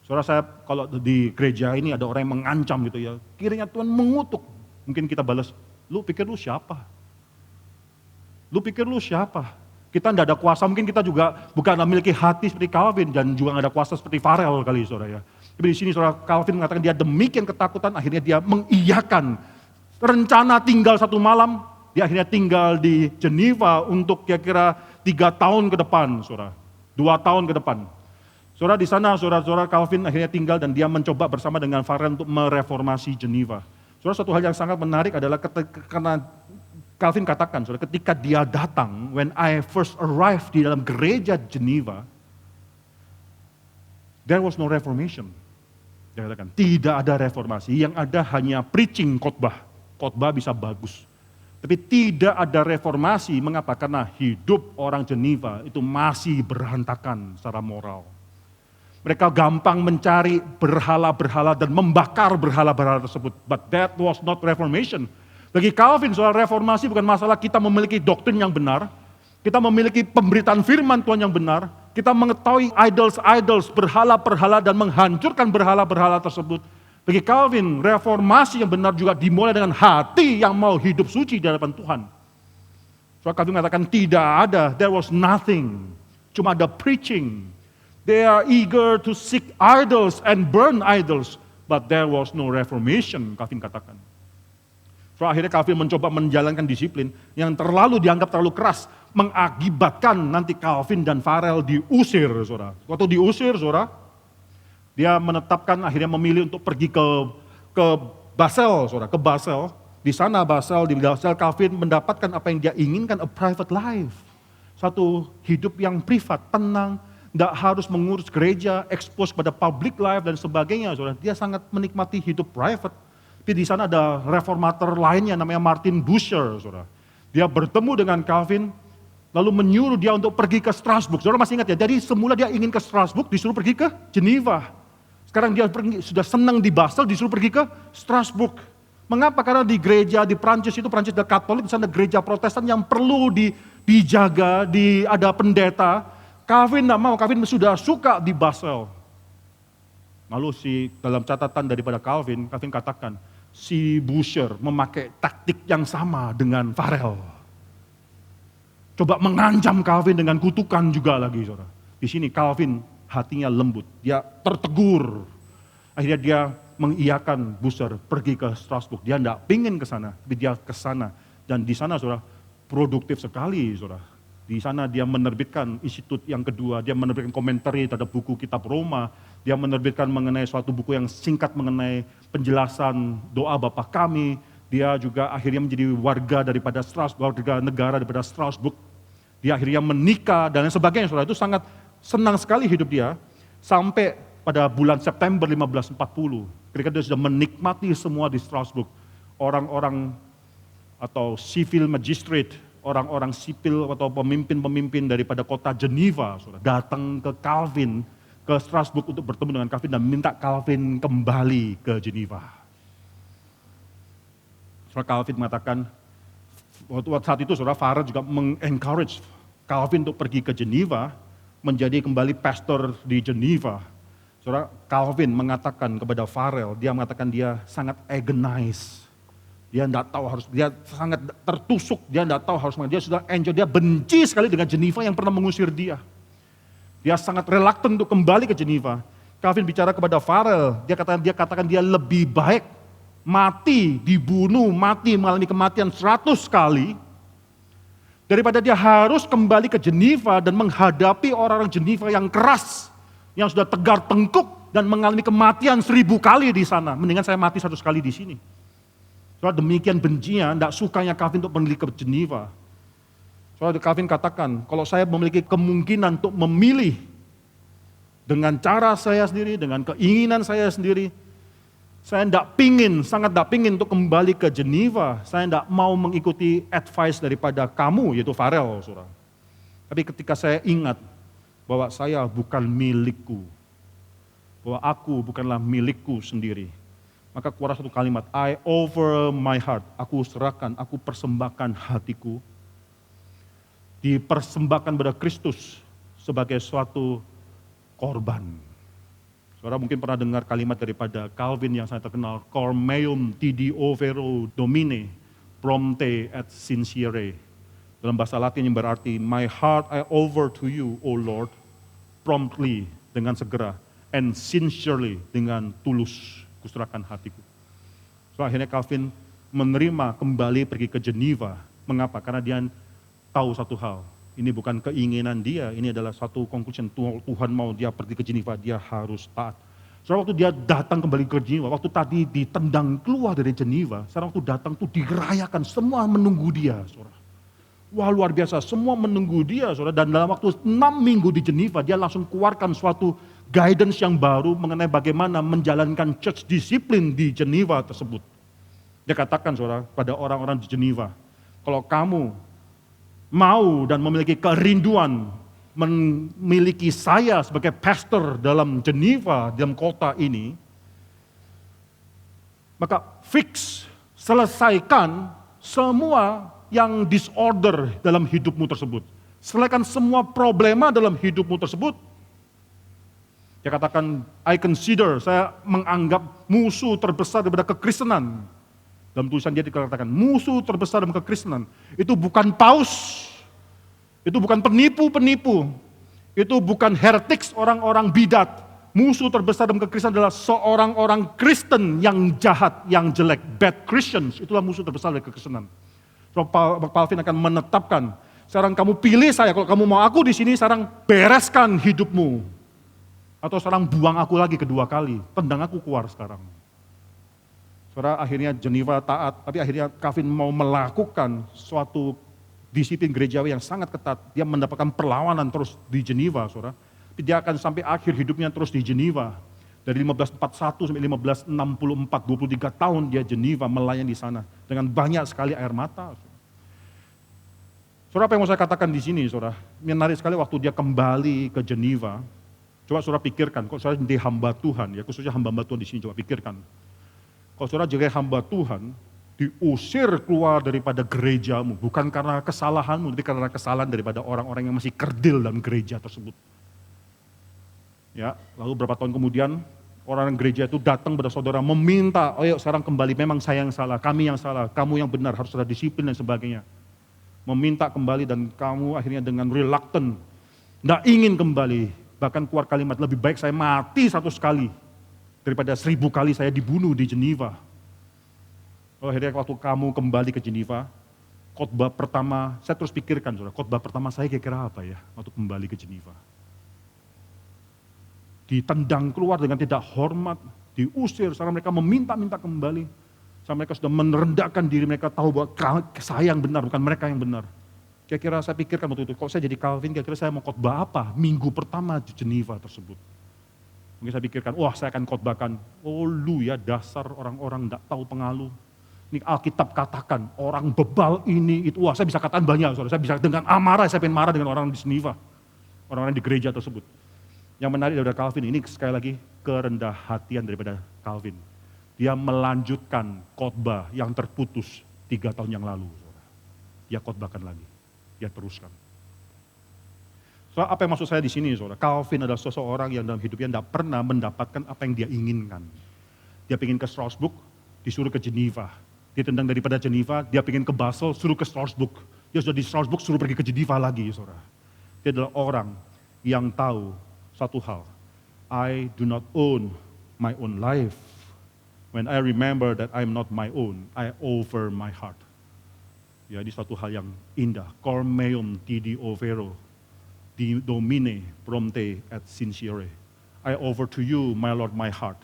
Saudara, saya kalau di gereja ini ada orang yang mengancam gitu ya, kiranya Tuhan mengutuk. Mungkin kita balas, lu pikir lu siapa? Lu pikir lu siapa? Kita tidak ada kuasa, mungkin kita juga bukan memiliki hati seperti Calvin dan juga tidak ada kuasa seperti Farel kali, saudara ya. Tapi di sini saudara, Calvin mengatakan dia demikian ketakutan, akhirnya dia mengiyakan rencana tinggal 1 malam, dia akhirnya tinggal di Geneva untuk kira-kira 3 tahun ke depan, saudara. 2 tahun ke depan. Saudara, di sana saudara Calvin akhirnya tinggal dan dia mencoba bersama dengan Farel untuk mereformasi Geneva. Saudara, satu hal yang sangat menarik adalah karena Calvin katakan, saudara, ketika dia datang, when I first arrived di dalam gereja Geneva, there was no reformation. Dia katakan, tidak ada reformasi, yang ada hanya preaching khotbah. Khotbah bisa bagus. Tapi tidak ada reformasi, mengapa? Karena hidup orang Geneva itu masih berantakan secara moral. Mereka gampang mencari berhala-berhala dan membakar berhala-berhala tersebut. But that was not reformation. Bagi Calvin, soal reformasi bukan masalah kita memiliki doktrin yang benar, kita memiliki pemberitaan firman Tuhan yang benar, kita mengetahui idols, berhala-berhala dan menghancurkan berhala-berhala tersebut. Bagi Calvin, reformasi yang benar juga dimulai dengan hati yang mau hidup suci di hadapan Tuhan. Soal Calvin mengatakan tidak ada, there was nothing, cuma ada preaching. They are eager to seek idols and burn idols. but there was no reformation, Calvin katakan. So akhirnya Calvin mencoba menjalankan disiplin yang dianggap terlalu keras, mengakibatkan nanti Calvin dan Farel diusir, saudara. Waktu diusir, saudara, dia menetapkan akhirnya memilih untuk pergi ke Basel, saudara, ke Basel. Di sana di Basel Calvin mendapatkan apa yang dia inginkan, a private life. Satu hidup yang privat, tenang, tidak harus mengurus gereja, expose pada public life dan sebagainya, saudara. Dia sangat menikmati hidup private. Tapi di sana ada reformator lainnya namanya Martin Bucer, saudara. Dia bertemu dengan Calvin, lalu menyuruh dia untuk pergi ke Strasbourg. Saudara masih ingat ya? Jadi semula dia ingin ke Strasbourg, disuruh pergi ke Geneva. Sekarang dia sudah senang di Basel, disuruh pergi ke Strasbourg. Mengapa? Karena di gereja di Prancis itu, Prancis ada Katolik, di sana gereja Protestan yang perlu dijaga, ada pendeta. Calvin tidak mau, Calvin sudah suka di Basel. Lalu dalam catatan daripada Calvin katakan, si Bucer memakai taktik yang sama dengan Farel. Coba mengancam Calvin dengan kutukan juga lagi, saudara. Di sini Calvin hatinya lembut, dia tertegur. Akhirnya dia mengiyakan Bucer pergi ke Strasbourg. Dia tidak pingin ke sana, tapi dia ke sana. Dan di sana, saudara, produktif sekali, saudara. Di sana dia menerbitkan institut yang kedua, dia menerbitkan komentari terhadap buku kitab Roma, dia menerbitkan mengenai suatu buku yang singkat mengenai penjelasan doa Bapa kami, dia juga akhirnya menjadi warga daripada Strasbourg, warga negara daripada Strasbourg, dia akhirnya menikah dan sebagainya, saudara. Itu sangat senang sekali hidup dia, sampai pada bulan September 1540, ketika dia sudah menikmati semua di Strasbourg, orang-orang atau civil magistrate, orang-orang sipil atau pemimpin-pemimpin daripada kota Geneva datang ke Calvin, ke Strasbourg untuk bertemu dengan Calvin dan minta Calvin kembali ke Geneva. Calvin mengatakan, waktu saat itu saudara Farel juga mengencourage Calvin untuk pergi ke Geneva, menjadi kembali pastor di Geneva. Saudara, Calvin mengatakan kepada Farel, dia mengatakan dia sangat agonize. Dia tidak tahu dia sangat tertusuk, dia tidak tahu harus dia sudah enjoy, dia benci sekali dengan Geneva yang pernah mengusir dia. Dia sangat reluctant untuk kembali ke Geneva. Calvin bicara kepada Farel, dia katakan dia lebih baik mati, dibunuh, mengalami kematian 100 kali, daripada dia harus kembali ke Geneva dan menghadapi orang-orang Geneva yang keras, yang sudah tegar tengkuk dan mengalami kematian 1000 kali di sana. Mendingan saya mati 100 kali di sini. Soalnya demikian bencinya, tidak sukanya Calvin untuk pergi ke Geneva. Soalnya Calvin katakan, kalau saya memiliki kemungkinan untuk memilih dengan cara saya sendiri, dengan keinginan saya sendiri, saya sangat tidak pingin untuk kembali ke Geneva. Saya tidak mau mengikuti advice daripada kamu, yaitu Farel, saudara. Tapi ketika saya ingat bahwa saya bukan milikku, bahwa aku bukanlah milikku sendiri, maka keluar satu kalimat, I offer my heart, aku serahkan, aku persembahkan hatiku, dipersembahkan pada Kristus sebagai suatu korban. Saudara mungkin pernah dengar kalimat daripada Calvin yang sangat terkenal, cor meum tidi overo domine, prompte et sincere. Dalam bahasa Latin yang berarti, my heart I offer to you, O Lord, promptly, dengan segera, and sincerely, dengan tulus. Kuserahkan hatiku. So akhirnya Calvin menerima kembali pergi ke Geneva. Mengapa? Karena dia tahu satu hal. Ini bukan keinginan dia, ini adalah satu conclusion. Tuhan mau dia pergi ke Geneva, dia harus taat. So waktu dia datang kembali ke Geneva, waktu tadi ditendang keluar dari Geneva, sekarang waktu datang tuh dirayakan, semua menunggu dia, saudara. Wah luar biasa, semua menunggu dia, saudara. Dan dalam waktu 6 minggu di Geneva, dia langsung keluarkan suatu guidance yang baru mengenai bagaimana menjalankan church disiplin di Geneva tersebut. Dia katakan, saudara, pada orang-orang di Geneva, kalau kamu mau dan memiliki kerinduan memiliki saya sebagai pastor dalam Geneva, dalam kota ini, maka selesaikan semua yang disorder dalam hidupmu tersebut. Selesaikan semua problema dalam hidupmu tersebut. Dia katakan, saya menganggap musuh terbesar daripada kekristenan. Dalam tulisan dia dikatakan, musuh terbesar dalam kekristenan, itu bukan paus, itu bukan penipu-penipu, itu bukan heretics orang-orang bidat, musuh terbesar dalam kekristenan adalah seorang orang Kristen yang jahat, yang jelek. Bad Christians, itulah musuh terbesar dari kekristenan. So, Pak Alvin akan menetapkan, sekarang kamu pilih saya, kalau kamu mau aku di sini, sekarang bereskan hidupmu. Atau sekarang buang aku lagi kedua kali, tendang aku keluar sekarang. Saudara, akhirnya Geneva taat, tapi akhirnya Calvin mau melakukan suatu disiplin gerejawi yang sangat ketat. Dia mendapatkan perlawanan terus di Geneva, saudara. Dia akan sampai akhir hidupnya terus di Geneva. Dari 1541 sampai 1564, 23 tahun dia Geneva melayani di sana. Dengan banyak sekali air mata. Saudara, apa yang mau saya katakan di sini, saudara? Menarik sekali waktu dia kembali ke Geneva. Coba saudara pikirkan, kalau saudara jadi hamba Tuhan, ya khususnya hamba Tuhan di sini, coba pikirkan. Kalau saudara jadi hamba Tuhan, diusir keluar daripada gerejamu, bukan karena kesalahanmu, tapi karena kesalahan daripada orang-orang yang masih kerdil dalam gereja tersebut. Ya, lalu beberapa tahun kemudian orang gereja itu datang kepada saudara meminta, oh yuk sekarang kembali, memang saya yang salah, kami yang salah, kamu yang benar, harus ada disiplin dan sebagainya. Meminta kembali dan kamu akhirnya dengan reluctant, tidak ingin kembali, bahkan keluar kalimat, lebih baik saya mati 100 kali daripada 1000 kali saya dibunuh di Geneva. Oh, akhirnya waktu kamu kembali ke Geneva, khotbah pertama, saya terus pikirkan, saudara, khotbah pertama saya kira-kira apa ya waktu kembali ke Geneva. Ditendang keluar dengan tidak hormat, diusir, sekarang mereka meminta-minta kembali. Sampai mereka sudah merendahkan diri, mereka tahu bahwa saya yang benar, bukan mereka yang benar. Kira-kira saya pikirkan waktu itu, kalau saya jadi Calvin, kira-kira saya mau khotbah apa minggu pertama di Geneva tersebut. Mungkin saya pikirkan, wah saya akan khotbahkan, oh lu ya dasar orang-orang tidak tahu pengalu. Ini Alkitab katakan, orang bebal ini, itu, wah saya bisa katakan banyak, saudara. Saya bisa dengan amarah, saya pengen marah dengan orang di Geneva, orang-orang di gereja tersebut. Yang menarik daripada Calvin ini sekali lagi kerendah hatian daripada Calvin. Dia melanjutkan khotbah yang terputus 3 tahun yang lalu. Dia khotbahkan lagi, dia teruskan. So, apa yang maksud saya di sini, saudara? Calvin adalah seseorang yang dalam hidupnya tidak pernah mendapatkan apa yang dia inginkan. Dia ingin ke Strasbourg, disuruh ke Geneva. Dia tendang daripada Geneva, dia ingin ke Basel, suruh ke Strasbourg. Dia sudah di Strasbourg, suruh pergi ke Geneva lagi, saudara. Dia adalah orang yang tahu satu hal, I do not own my own life. When I remember that I'm not my own, I offer my heart. Ya, ini satu hal yang indah. Cor meum tidi overo, di domine prompte et sincere. I offer to you, my Lord, my heart,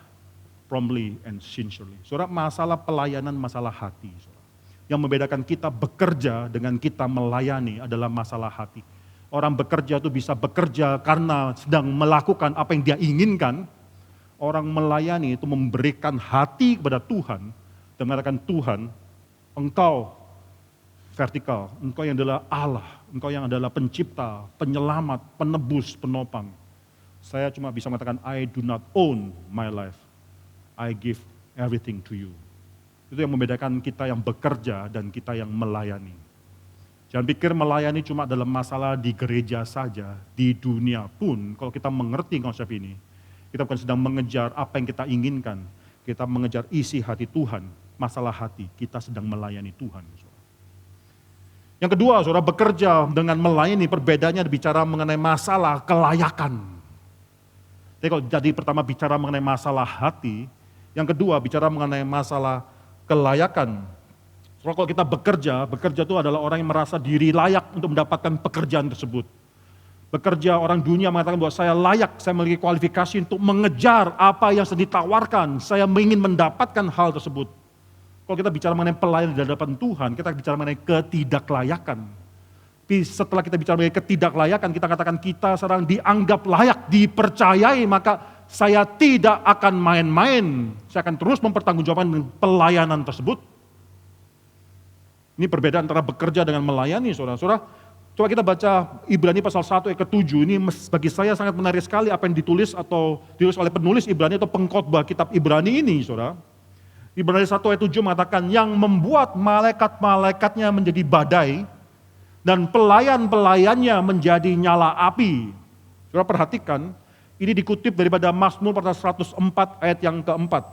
promptly and sincerely. Saudara, masalah pelayanan, masalah hati. Saudara. Yang membedakan kita bekerja dengan kita melayani adalah masalah hati. Orang bekerja itu bisa bekerja karena sedang melakukan apa yang dia inginkan. Orang melayani itu memberikan hati kepada Tuhan. Dan mengatakan Tuhan, engkau vertikal, engkau yang adalah Allah, engkau yang adalah pencipta, penyelamat, penebus, penopang. Saya cuma bisa mengatakan I do not own my life, I give everything to you. Itu yang membedakan kita yang bekerja dan kita yang melayani. Jangan pikir melayani cuma dalam masalah di gereja saja, di dunia pun kalau kita mengerti konsep ini, kita bukan sedang mengejar apa yang kita inginkan, kita mengejar isi hati Tuhan, masalah hati, kita sedang melayani Tuhan. Yang kedua, saudara, bekerja dengan melayani, perbedaannya bicara mengenai masalah kelayakan. Jadi kalau jadi pertama bicara mengenai masalah hati, yang kedua bicara mengenai masalah kelayakan. Kalau kita bekerja itu adalah orang yang merasa diri layak untuk mendapatkan pekerjaan tersebut. Bekerja, orang dunia mengatakan bahwa saya layak, saya memiliki kualifikasi untuk mengejar apa yang sedang ditawarkan, saya ingin mendapatkan hal tersebut. Kalau kita bicara mengenai pelayanan di hadapan Tuhan, kita bicara mengenai ketidaklayakan. Tapi setelah kita bicara mengenai ketidaklayakan, kita katakan kita sekarang dianggap layak, dipercayai, maka saya tidak akan main-main. Saya akan terus mempertanggungjawabkan pelayanan tersebut. Ini perbedaan antara bekerja dengan melayani, saudara-saudara. Coba kita baca Ibrani pasal 1 ayat ke-7. Ini bagi saya sangat menarik sekali apa yang ditulis oleh penulis Ibrani atau pengkhotbah kitab Ibrani ini, saudara. Ibrani 1 ayat 7 mengatakan, yang membuat malaikat-malaikatnya menjadi badai, dan pelayan-pelayannya menjadi nyala api. Saudara perhatikan, ini dikutip daripada Mazmur pasal 104 ayat yang keempat.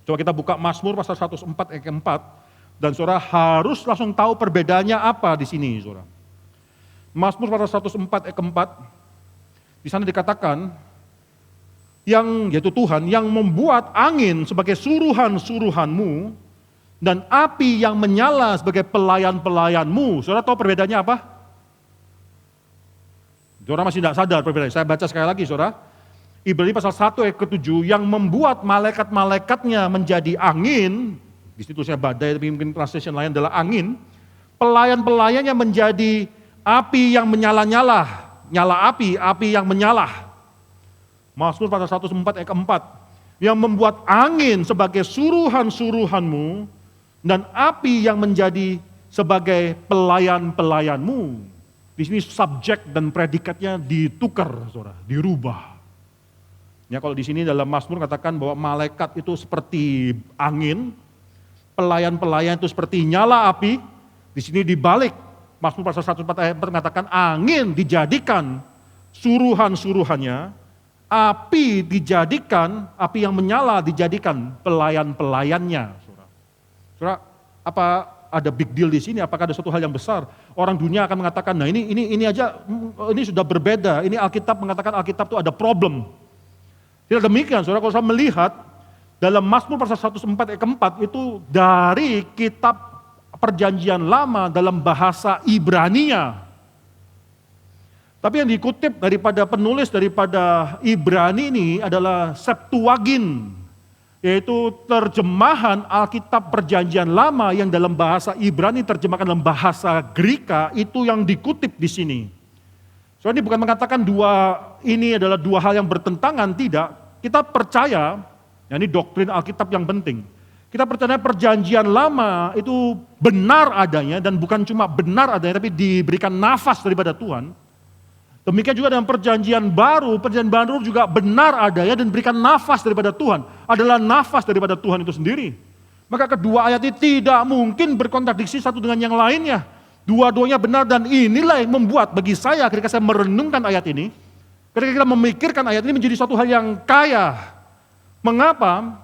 Coba kita buka Mazmur pasal 104 ayat keempat. Dan saudara harus langsung tahu perbedaannya apa di sini, saudara. Mazmur pasal 104 ayat keempat, di sana dikatakan, yaitu Tuhan, yang membuat angin sebagai suruhan-suruhanmu, dan api yang menyala sebagai pelayan-pelayanmu. Saudara tahu perbedaannya apa? Saudara masih tidak sadar perbedaannya. Saya baca sekali lagi, saudara. Ibrani pasal 1 ayat ke-7, yang membuat malaikat-malaikatnya menjadi angin, di situ saya badai, tapi mungkin translation lain adalah angin, pelayan-pelayannya menjadi api yang menyala-nyala, nyala api yang menyala. Mazmur pasal 104 ayat ke-4, yang membuat angin sebagai suruhan-suruhanmu, dan api yang menjadi sebagai pelayan-pelayanmu. Di sini subjek dan predikatnya ditukar, saudara, dirubah. Ya, kalau di sini dalam Mazmur katakan bahwa malaikat itu seperti angin, pelayan-pelayan itu seperti nyala api. Di sini dibalik, Mazmur pasal 104 ayat 4 mengatakan angin dijadikan suruhan-suruhannya, api dijadikan, api yang menyala dijadikan pelayan-pelayannya. Saudara, apa ada big deal di sini? Apakah ada suatu hal yang besar? Orang dunia akan mengatakan, nah ini aja, ini sudah berbeda. Ini Alkitab mengatakan Alkitab itu ada problem. Tidak demikian, saudara. Kalau saya melihat dalam Mazmur pasal 104 ayat ke-4 itu dari kitab Perjanjian Lama dalam bahasa Ibrania. Tapi yang dikutip daripada penulis daripada Ibrani ini adalah Septuagint, yaitu terjemahan Alkitab Perjanjian Lama yang dalam bahasa Ibrani terjemahkan dalam bahasa Greka, itu yang dikutip di sini. Soalnya ini bukan mengatakan ini adalah dua hal yang bertentangan, tidak. Kita percaya, ya ini doktrin Alkitab yang penting. Kita percaya Perjanjian Lama itu benar adanya, dan bukan cuma benar adanya, tapi diberikan nafas daripada Tuhan. Demikian juga dengan Perjanjian Baru juga benar adanya dan diberikan nafas daripada Tuhan. Adalah nafas daripada Tuhan itu sendiri. Maka kedua ayat ini tidak mungkin berkontradiksi satu dengan yang lainnya. Dua-duanya benar, dan inilah yang membuat bagi saya ketika saya merenungkan ayat ini, ketika kita memikirkan ayat ini menjadi suatu hal yang kaya. Mengapa?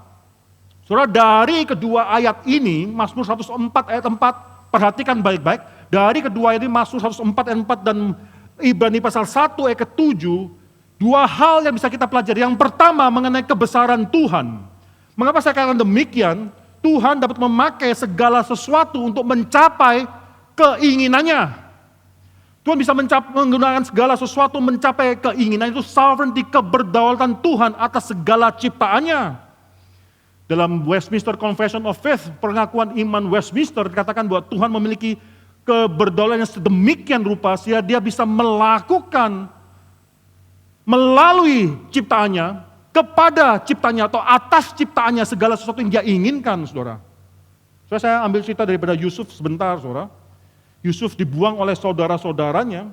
Saudara, dari kedua ayat ini, Mazmur 104 ayat 4, perhatikan baik-baik. Dari kedua ayat ini, Mazmur 104 ayat 4 dan Ibrani pasal 1 ayat ke-7, dua hal yang bisa kita pelajari. Yang pertama mengenai kebesaran Tuhan. Mengapa saya katakan demikian? Tuhan dapat memakai segala sesuatu untuk mencapai keinginannya. Tuhan bisa menggunakan segala sesuatu mencapai keinginan, itu sovereignty, keberdaulatan Tuhan atas segala ciptaannya. Dalam Westminster Confession of Faith, pengakuan iman Westminster, dikatakan bahwa Tuhan memiliki keberdaulatan yang sedemikian rupa sehingga dia bisa melakukan melalui ciptaannya, kepada ciptaannya atau atas ciptaannya segala sesuatu yang dia inginkan, saudara. Saya ambil cerita daripada Yusuf sebentar, saudara. Yusuf dibuang oleh saudara-saudaranya,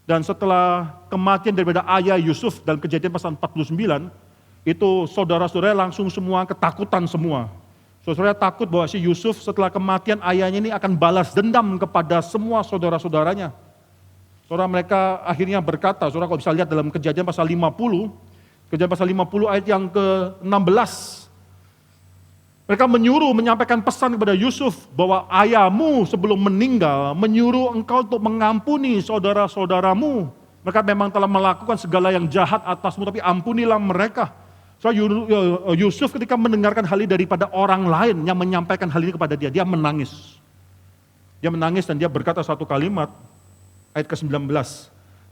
dan setelah kematian daripada ayah Yusuf dalam Kejadian pasal 49, itu saudara-saudara langsung semua ketakutan semua. Saudara takut bahwa si Yusuf setelah kematian ayahnya ini akan balas dendam kepada semua saudara-saudaranya. Saudara, mereka akhirnya berkata, saudara kalau bisa lihat dalam Kejadian pasal 50, Kejadian pasal 50 ayat yang ke-16, mereka menyampaikan pesan kepada Yusuf bahwa ayahmu sebelum meninggal menyuruh engkau untuk mengampuni saudara-saudaramu. Mereka memang telah melakukan segala yang jahat atasmu, tapi ampunilah mereka. So, Yusuf ketika mendengarkan hal ini daripada orang lain yang menyampaikan hal ini kepada dia, dia menangis. Dia menangis dan dia berkata satu kalimat, ayat ke-19.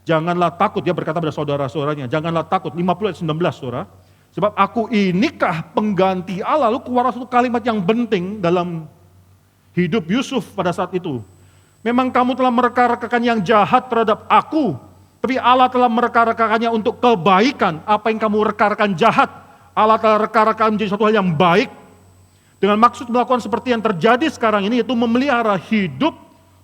Janganlah takut, dia berkata pada saudara-saudaranya, janganlah takut, 50 ayat 19, saudara. Sebab aku inikah pengganti Allah. Lalu keluar satu kalimat yang penting dalam hidup Yusuf pada saat itu. Memang kamu telah mereka-rekakan yang jahat terhadap aku, tapi Allah telah mereka-rekakannya untuk kebaikan. Apa yang kamu reka-rekan jahat, Allah telah reka-rekan menjadi suatu hal yang baik. Dengan maksud melakukan seperti yang terjadi sekarang ini, yaitu memelihara hidup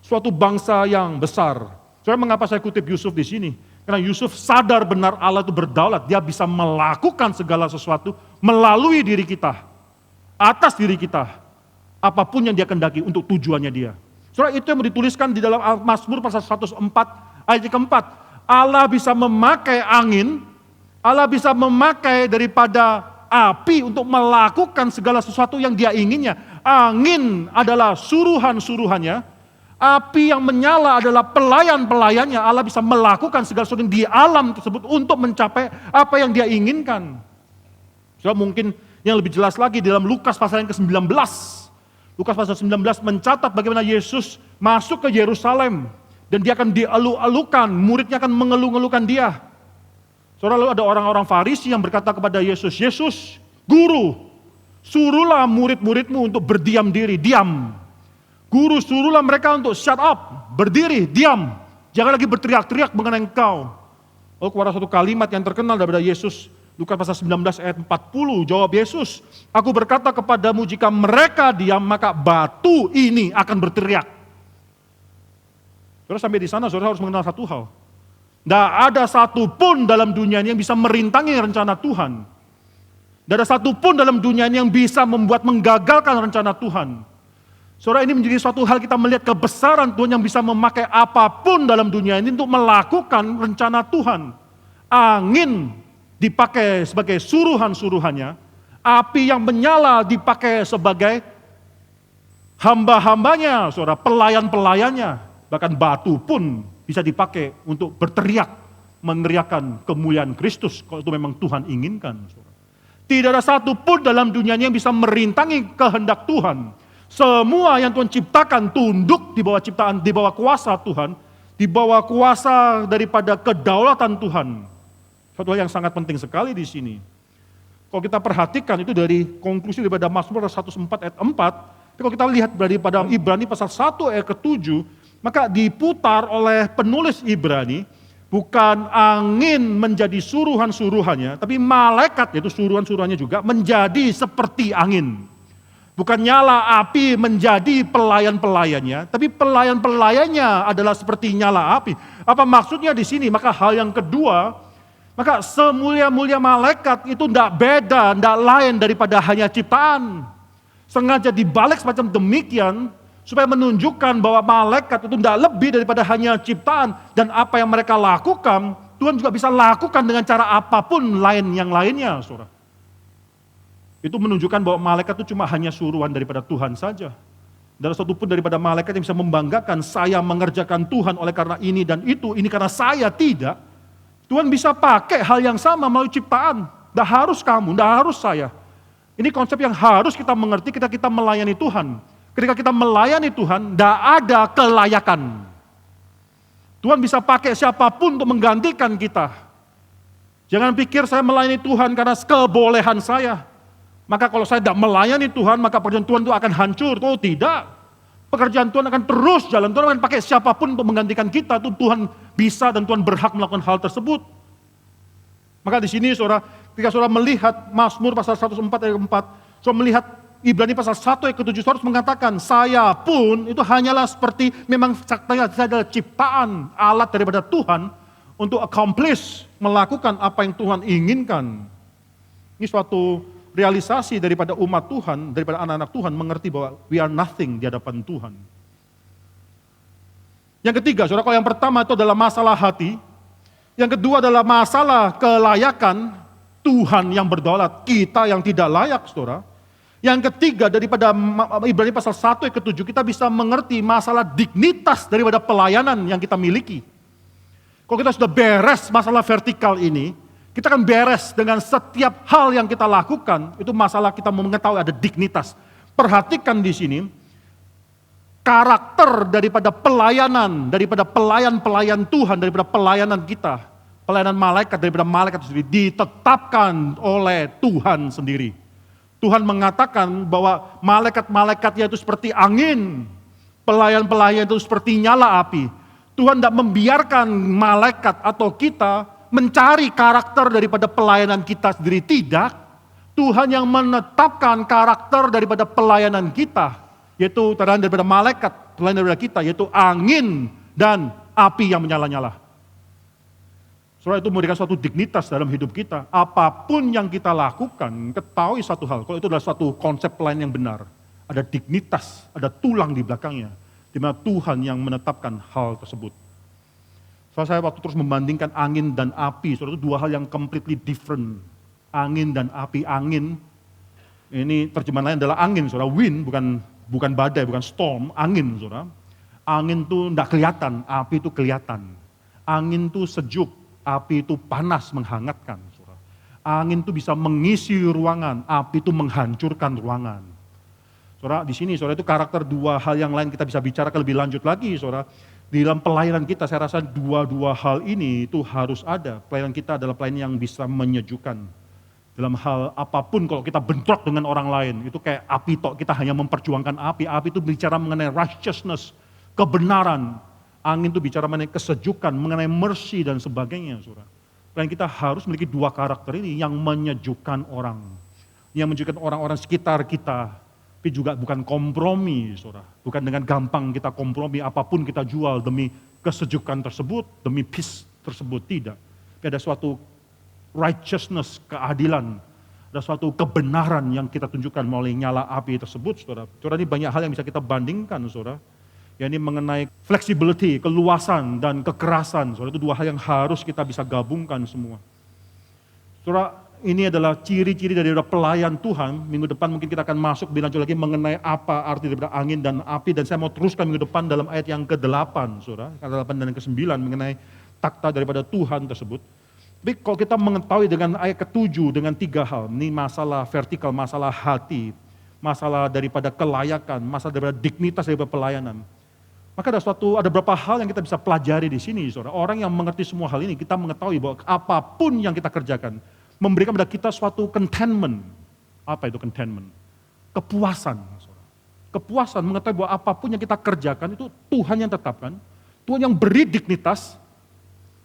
suatu bangsa yang besar. Soalnya mengapa saya kutip Yusuf di sini? Karena Yusuf sadar benar Allah itu berdaulat, dia bisa melakukan segala sesuatu melalui diri kita, atas diri kita, apapun yang dia kendaki untuk tujuannya dia. Saudara, itu yang dituliskan di dalam Mazmur pasal 104 ayat keempat. Allah bisa memakai angin, Allah bisa memakai daripada api untuk melakukan segala sesuatu yang dia inginnya. Angin adalah suruhan-suruhannya, Api yang menyala adalah pelayan-pelayannya. Allah bisa melakukan segala sesuatu di alam tersebut untuk mencapai apa yang dia inginkan. Saudara, mungkin yang lebih jelas lagi dalam Lukas pasal yang ke-19. Lukas pasal 19 mencatat bagaimana Yesus masuk ke Yerusalem. Dan dia akan dielu-elukan, muridnya akan mengeluh-ngeluhkan dia. Saudara, lalu ada orang-orang Farisi yang berkata kepada Yesus, Yesus, Guru, suruhlah murid-muridmu untuk berdiam diri, diam. Guru, suruhlah mereka untuk shut up, berdiri, diam. Jangan lagi berteriak-teriak mengenai engkau. Lalu keluar satu kalimat yang terkenal daripada Yesus, Lukas pasal 19 ayat 40, jawab Yesus, aku berkata kepadamu jika mereka diam maka batu ini akan berteriak. Saudara, sampai di sana saudara harus mengenal satu hal. Tidak ada satupun dalam dunia ini yang bisa merintangi rencana Tuhan. Tidak ada satupun dalam dunia ini yang bisa membuat menggagalkan rencana Tuhan. Saudara, ini menjadi suatu hal kita melihat kebesaran Tuhan yang bisa memakai apapun dalam dunia ini untuk melakukan rencana Tuhan. Angin dipakai sebagai suruhan-suruhannya, api yang menyala dipakai sebagai hamba-hambanya, saudara, pelayan-pelayannya, bahkan batu pun bisa dipakai untuk berteriak, meneriakkan kemuliaan Kristus kalau itu memang Tuhan inginkan. Saudara. Tidak ada satupun dalam dunia ini yang bisa merintangi kehendak Tuhan. Semua yang Tuhan ciptakan tunduk di bawah ciptaan, di bawah kuasa Tuhan, di bawah kuasa daripada kedaulatan Tuhan. Satu hal yang sangat penting sekali di sini. Kalau kita perhatikan itu dari konklusi daripada Mazmur 104 ayat 4, tapi kalau kita lihat daripada Ibrani pasal 1 ayat ke-7, maka diputar oleh penulis Ibrani, bukan angin menjadi suruhan-suruhannya, tapi malaikat, yaitu suruhan-suruhannya juga, menjadi seperti angin. Bukan nyala api menjadi pelayan-pelayannya, tapi pelayan-pelayannya adalah seperti nyala api. Apa maksudnya di sini? Maka hal yang kedua, maka semulia-mulia malaikat itu tidak beda, tidak lain daripada hanya ciptaan. Sengaja dibalik semacam demikian, supaya menunjukkan bahwa malaikat itu tidak lebih daripada hanya ciptaan. Dan apa yang mereka lakukan, Tuhan juga bisa lakukan dengan cara apapun lain yang lainnya. Saudara. Itu menunjukkan bahwa malaikat itu cuma hanya suruhan daripada Tuhan saja. Tidak ada satupun daripada malaikat yang bisa membanggakan, saya mengerjakan Tuhan oleh karena ini dan itu, ini karena saya, tidak. Tuhan bisa pakai hal yang sama melalui ciptaan. Tidak harus kamu, tidak harus saya. Ini konsep yang harus kita mengerti ketika kita melayani Tuhan. Ketika kita melayani Tuhan, tidak ada kelayakan. Tuhan bisa pakai siapapun untuk menggantikan kita. Jangan pikir saya melayani Tuhan karena kebolehan saya. Maka kalau saya tidak melayani Tuhan, maka pekerjaan Tuhan itu akan hancur. Oh tidak. Pekerjaan Tuhan akan terus jalan. Tuhan akan pakai siapapun untuk menggantikan kita. Itu Tuhan bisa dan Tuhan berhak melakukan hal tersebut. Maka di sini saudara, ketika saudara melihat Mazmur pasal 104 ayat 4, saudara melihat Ibrani pasal 1 ayat ke-7 harus mengatakan, saya pun itu hanyalah seperti, memang saya adalah ciptaan alat daripada Tuhan untuk accomplish, melakukan apa yang Tuhan inginkan. Ini suatu realisasi daripada umat Tuhan, daripada anak-anak Tuhan mengerti bahwa we are nothing di hadapan Tuhan. Yang ketiga, saudara, kalau yang pertama itu adalah masalah hati, yang kedua adalah masalah kelayakan, Tuhan yang berdaulat, kita yang tidak layak, saudara. Yang ketiga daripada Ibrani pasal 1 ayat ke-7 kita bisa mengerti masalah dignitas daripada pelayanan yang kita miliki. Kalau kita sudah beres masalah vertikal ini, kita akan beres dengan setiap hal yang kita lakukan, itu masalah kita mengetahui ada dignitas. Perhatikan di sini, karakter daripada pelayanan, daripada pelayan-pelayan Tuhan, daripada pelayanan kita, pelayanan malaikat, daripada malaikat sendiri, ditetapkan oleh Tuhan sendiri. Tuhan mengatakan bahwa malaikat-malaikatnya itu seperti angin, pelayan-pelayan itu seperti nyala api. Tuhan tidak membiarkan malaikat atau kita mencari karakter daripada pelayanan kita sendiri, tidak. Tuhan yang menetapkan karakter daripada pelayanan kita, yaitu daripada malaikat, pelayanan daripada kita, yaitu angin dan api yang menyala-nyala. Saudara, itu memberikan suatu dignitas dalam hidup kita. Apapun yang kita lakukan, ketahui satu hal, kalau itu adalah suatu konsep pelayanan yang benar. Ada dignitas, ada tulang di belakangnya, di mana Tuhan yang menetapkan hal tersebut. Saya waktu terus membandingkan angin dan api, saudara, itu dua hal yang completely different. Angin dan api, angin, ini terjemahan lain adalah angin, saudara, wind, bukan badai, bukan storm, angin, saudara. Angin tuh enggak kelihatan, api itu kelihatan. Angin tuh sejuk, api itu panas menghangatkan. Saudara. Angin tuh bisa mengisi ruangan, api itu menghancurkan ruangan. Saudara, di sini saudara itu karakter dua hal yang lain kita bisa bicarakan lebih lanjut lagi, saudara. Di dalam pelayanan kita saya rasa dua hal ini itu harus ada. Pelayanan kita adalah pelayanan yang bisa menyejukkan. Dalam hal apapun kalau kita bentrok dengan orang lain, itu kayak api tok, kita hanya memperjuangkan api. Api itu bicara mengenai righteousness, kebenaran. Angin itu bicara mengenai kesejukan, mengenai mercy dan sebagainya, saudara. Dan kita harus memiliki dua karakter ini yang menyejukkan orang. Yang menyejukkan orang-orang sekitar kita. Tapi juga bukan kompromi, saudara. Bukan dengan gampang kita kompromi, apapun kita jual demi kesejukan tersebut, demi peace tersebut, tidak. Tapi ada suatu righteousness, keadilan, ada suatu kebenaran yang kita tunjukkan melalui nyala api tersebut, saudara. Saudara, ini banyak hal yang bisa kita bandingkan, saudara. Ya, ini mengenai flexibility, keluasan dan kekerasan, saudara, itu dua hal yang harus kita bisa gabungkan semua. Saudara, ini adalah ciri-ciri dari pelayan Tuhan. Minggu depan mungkin kita akan masuk lebih lanjut lagi mengenai apa arti daripada angin dan api, dan saya mau teruskan minggu depan dalam ayat yang ke-8, saudara, ke-8 dan ke-9 mengenai takhta daripada Tuhan tersebut. Tapi kalau kita mengetahui dengan ayat ke-7 dengan 3 hal, ini masalah vertikal, masalah hati, masalah daripada kelayakan, masalah daripada dignitas daripada pelayanan. Maka ada beberapa hal yang kita bisa pelajari di sini, saudara. Orang yang mengerti semua hal ini, kita mengetahui bahwa apapun yang kita kerjakan, memberikan pada kita suatu contentment. Apa itu contentment? Kepuasan, saudara. Kepuasan mengetahui bahwa apapun yang kita kerjakan itu Tuhan yang tetapkan, Tuhan yang beri dignitas.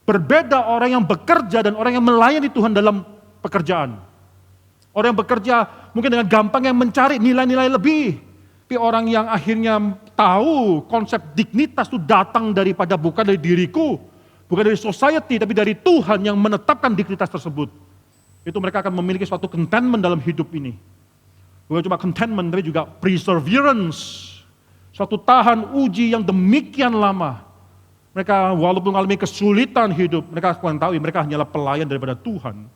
Berbeda orang yang bekerja dan orang yang melayani Tuhan dalam pekerjaan. Orang yang bekerja mungkin dengan gampang yang mencari nilai-nilai lebih. Tapi orang yang akhirnya tahu konsep dignitas itu datang daripada bukan dari diriku, bukan dari society, tapi dari Tuhan yang menetapkan dignitas tersebut. Itu mereka akan memiliki suatu contentment dalam hidup ini. Bukan cuma contentment, tapi juga perseverance. Suatu tahan uji yang demikian lama. Mereka walaupun mengalami kesulitan hidup, mereka akan tahu mereka hanyalah pelayan daripada Tuhan.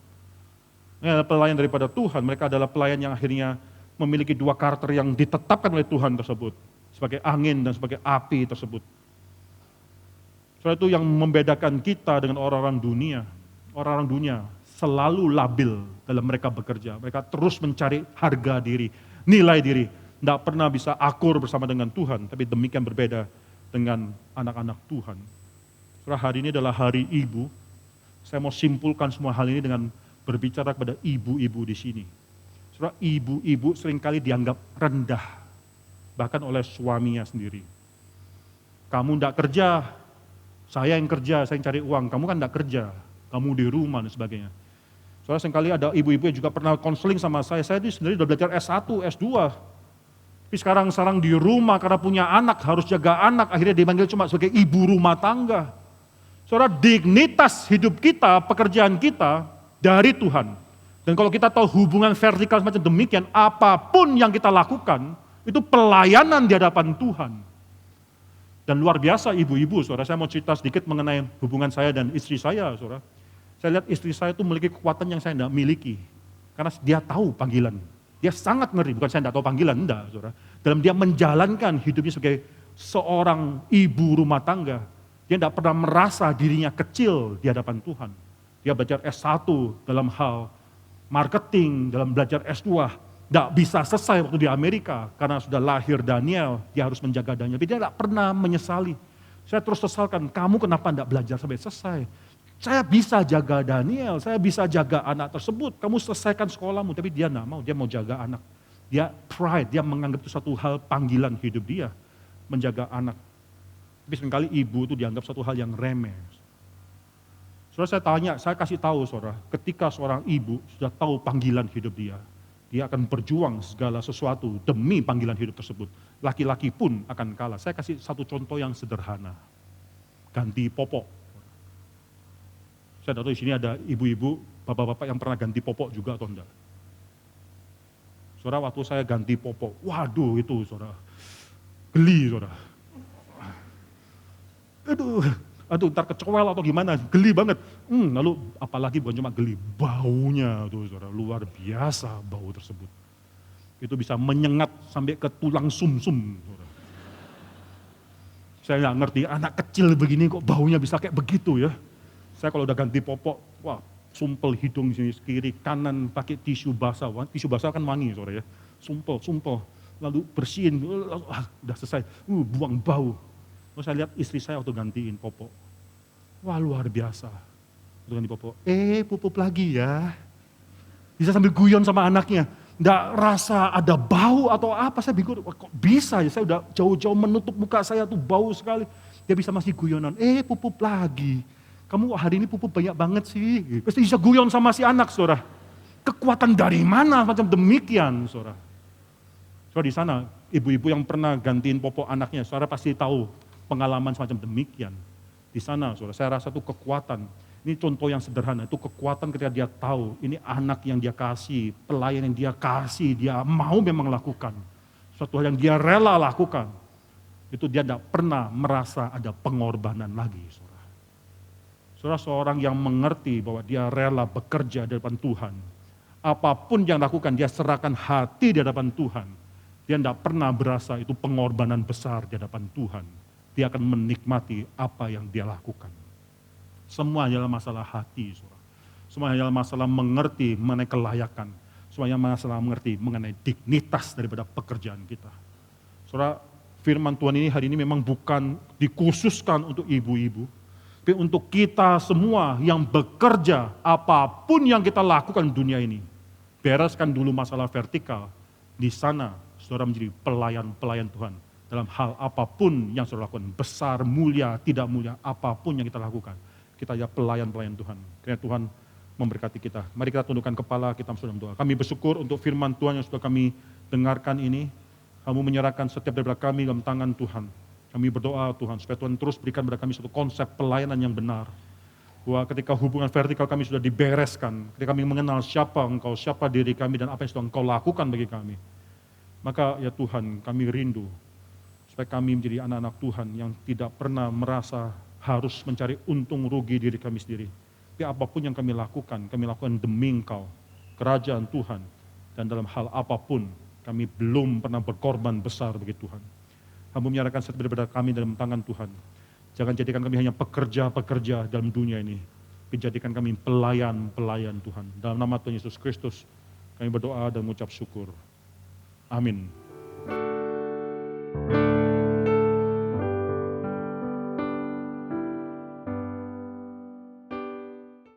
Mereka adalah pelayan daripada Tuhan, mereka adalah pelayan yang akhirnya memiliki dua karakter yang ditetapkan oleh Tuhan tersebut. Sebagai angin dan sebagai api tersebut. Soalnya itu yang membedakan kita dengan orang-orang dunia. Orang-orang dunia selalu labil dalam mereka bekerja. Mereka terus mencari harga diri, nilai diri. Tidak pernah bisa akur bersama dengan Tuhan, tapi demikian berbeda dengan anak-anak Tuhan. Saudara, hari ini adalah hari ibu. Saya mau simpulkan semua hal ini dengan berbicara kepada ibu-ibu di sini. Saudara, ibu-ibu seringkali dianggap rendah, bahkan oleh suaminya sendiri. Kamu tidak kerja, saya yang kerja, saya yang cari uang. Kamu kan tidak kerja, kamu di rumah dan sebagainya. Saudara, seringkali ada ibu-ibu yang juga pernah konseling sama saya ini sendiri sudah belajar S1, S2. Tapi sekarang di rumah karena punya anak, harus jaga anak, akhirnya dipanggil cuma sebagai ibu rumah tangga. Saudara, dignitas hidup kita, pekerjaan kita dari Tuhan. Dan kalau kita tahu hubungan vertikal semacam demikian, apapun yang kita lakukan, itu pelayanan di hadapan Tuhan. Dan luar biasa ibu-ibu, saudara, saya mau cerita sedikit mengenai hubungan saya dan istri saya, saudara. Saya lihat istri saya itu memiliki kekuatan yang saya tidak miliki. Karena dia tahu panggilan. Dia sangat ngeri, bukan saya tidak tahu panggilan, enggak, saudara. Dalam dia menjalankan hidupnya sebagai seorang ibu rumah tangga, dia tidak pernah merasa dirinya kecil di hadapan Tuhan. Dia belajar S1 dalam hal marketing, dalam belajar S2, tidak bisa selesai waktu di Amerika, karena sudah lahir Daniel, dia harus menjaga Daniel, tapi dia tidak pernah menyesali. Saya terus sesalkan, kamu kenapa tidak belajar sampai selesai? Saya bisa jaga Daniel, saya bisa jaga anak tersebut. Kamu selesaikan sekolahmu, tapi dia tidak mau, dia mau jaga anak. Dia pride, dia menganggap itu satu hal panggilan hidup dia, menjaga anak. Tapi seringkali ibu itu dianggap satu hal yang remeh. Saudara, saya tanya, saya kasih tahu saudara, ketika seorang ibu sudah tahu panggilan hidup dia akan berjuang segala sesuatu demi panggilan hidup tersebut. Laki-laki pun akan kalah. Saya kasih satu contoh yang sederhana. Ganti popok. Saya tidak tahu di sini ada ibu-ibu, bapak-bapak yang pernah ganti popok juga atau enggak. Saudara, waktu saya ganti popok, waduh itu saudara, geli saudara. Aduh ntar kecowel atau gimana, geli banget. Lalu apalagi bukan cuma geli, baunya tuh saudara, luar biasa bau tersebut. Itu bisa menyengat sampai ke tulang sumsum. Saudara. Saya nggak ngerti, anak kecil begini kok baunya bisa kayak begitu ya. Saya kalau udah ganti popok, wah sumpel hidung sini kiri, kanan pakai tisu basah. Tisu basah kan wangi sore ya. Sumpel. Lalu bersihin, udah selesai. Buang bau. Terus saya lihat istri saya waktu gantiin popok. Wah luar biasa. Waktu ganti popok, pupuk lagi ya. Bisa sambil guyon sama anaknya. Nggak rasa ada bau atau apa, saya bingung, kok bisa ya, saya udah jauh-jauh menutup muka saya tuh bau sekali. Dia bisa masih guyonan, pupuk lagi. Kamu hari ini pupuk banyak banget sih. Pasti bisa guyon sama si anak, saudara. Kekuatan dari mana macam demikian, saudara. Saudara di sana, ibu-ibu yang pernah gantiin popok anaknya, saudara pasti tahu pengalaman semacam demikian. Di sana, saudara, saya rasa itu kekuatan. Ini contoh yang sederhana, itu kekuatan ketika dia tahu, ini anak yang dia kasih, pelayan yang dia kasih, dia mau memang lakukan. Suatu hal yang dia rela lakukan, itu dia tidak pernah merasa ada pengorbanan lagi. Saudara, seorang yang mengerti bahwa dia rela bekerja di hadapan Tuhan, apapun yang lakukan, dia serahkan hati di hadapan Tuhan. Dia tidak pernah berasa itu pengorbanan besar di hadapan Tuhan. Dia akan menikmati apa yang dia lakukan. Semua adalah masalah hati, saudara. Semua adalah masalah mengerti mengenai kelayakan. Semuanya masalah mengerti mengenai dignitas daripada pekerjaan kita. Saudara, firman Tuhan ini hari ini memang bukan dikhususkan untuk ibu-ibu, tapi untuk kita semua yang bekerja, apapun yang kita lakukan di dunia ini. Bereskan dulu masalah vertikal, di sana saudara menjadi pelayan-pelayan Tuhan. Dalam hal apapun yang saudara lakukan, besar, mulia, tidak mulia, apapun yang kita lakukan. Kita ya pelayan-pelayan Tuhan. Kiranya Tuhan memberkati kita. Mari kita tundukkan kepala, kita sudah berdoa. Kami bersyukur untuk firman Tuhan yang sudah kami dengarkan ini. Kamu menyerahkan setiap daripada kami dalam tangan Tuhan. Kami berdoa Tuhan, supaya Tuhan terus berikan kepada kami satu konsep pelayanan yang benar. Bahwa ketika hubungan vertikal kami sudah dibereskan, ketika kami mengenal siapa Engkau, siapa diri kami, dan apa yang sudah Engkau lakukan bagi kami. Maka ya Tuhan, kami rindu, supaya kami menjadi anak-anak Tuhan yang tidak pernah merasa harus mencari untung rugi diri kami sendiri. Tapi apapun yang kami lakukan demi Engkau, kerajaan Tuhan, dan dalam hal apapun, kami belum pernah berkorban besar bagi Tuhan. Kamu menyerahkan setiap daripada kami dalam tangan Tuhan. Jangan jadikan kami hanya pekerja-pekerja dalam dunia ini, tapi jadikan kami pelayan-pelayan Tuhan. Dalam nama Tuhan Yesus Kristus, kami berdoa dan mengucap syukur. Amin.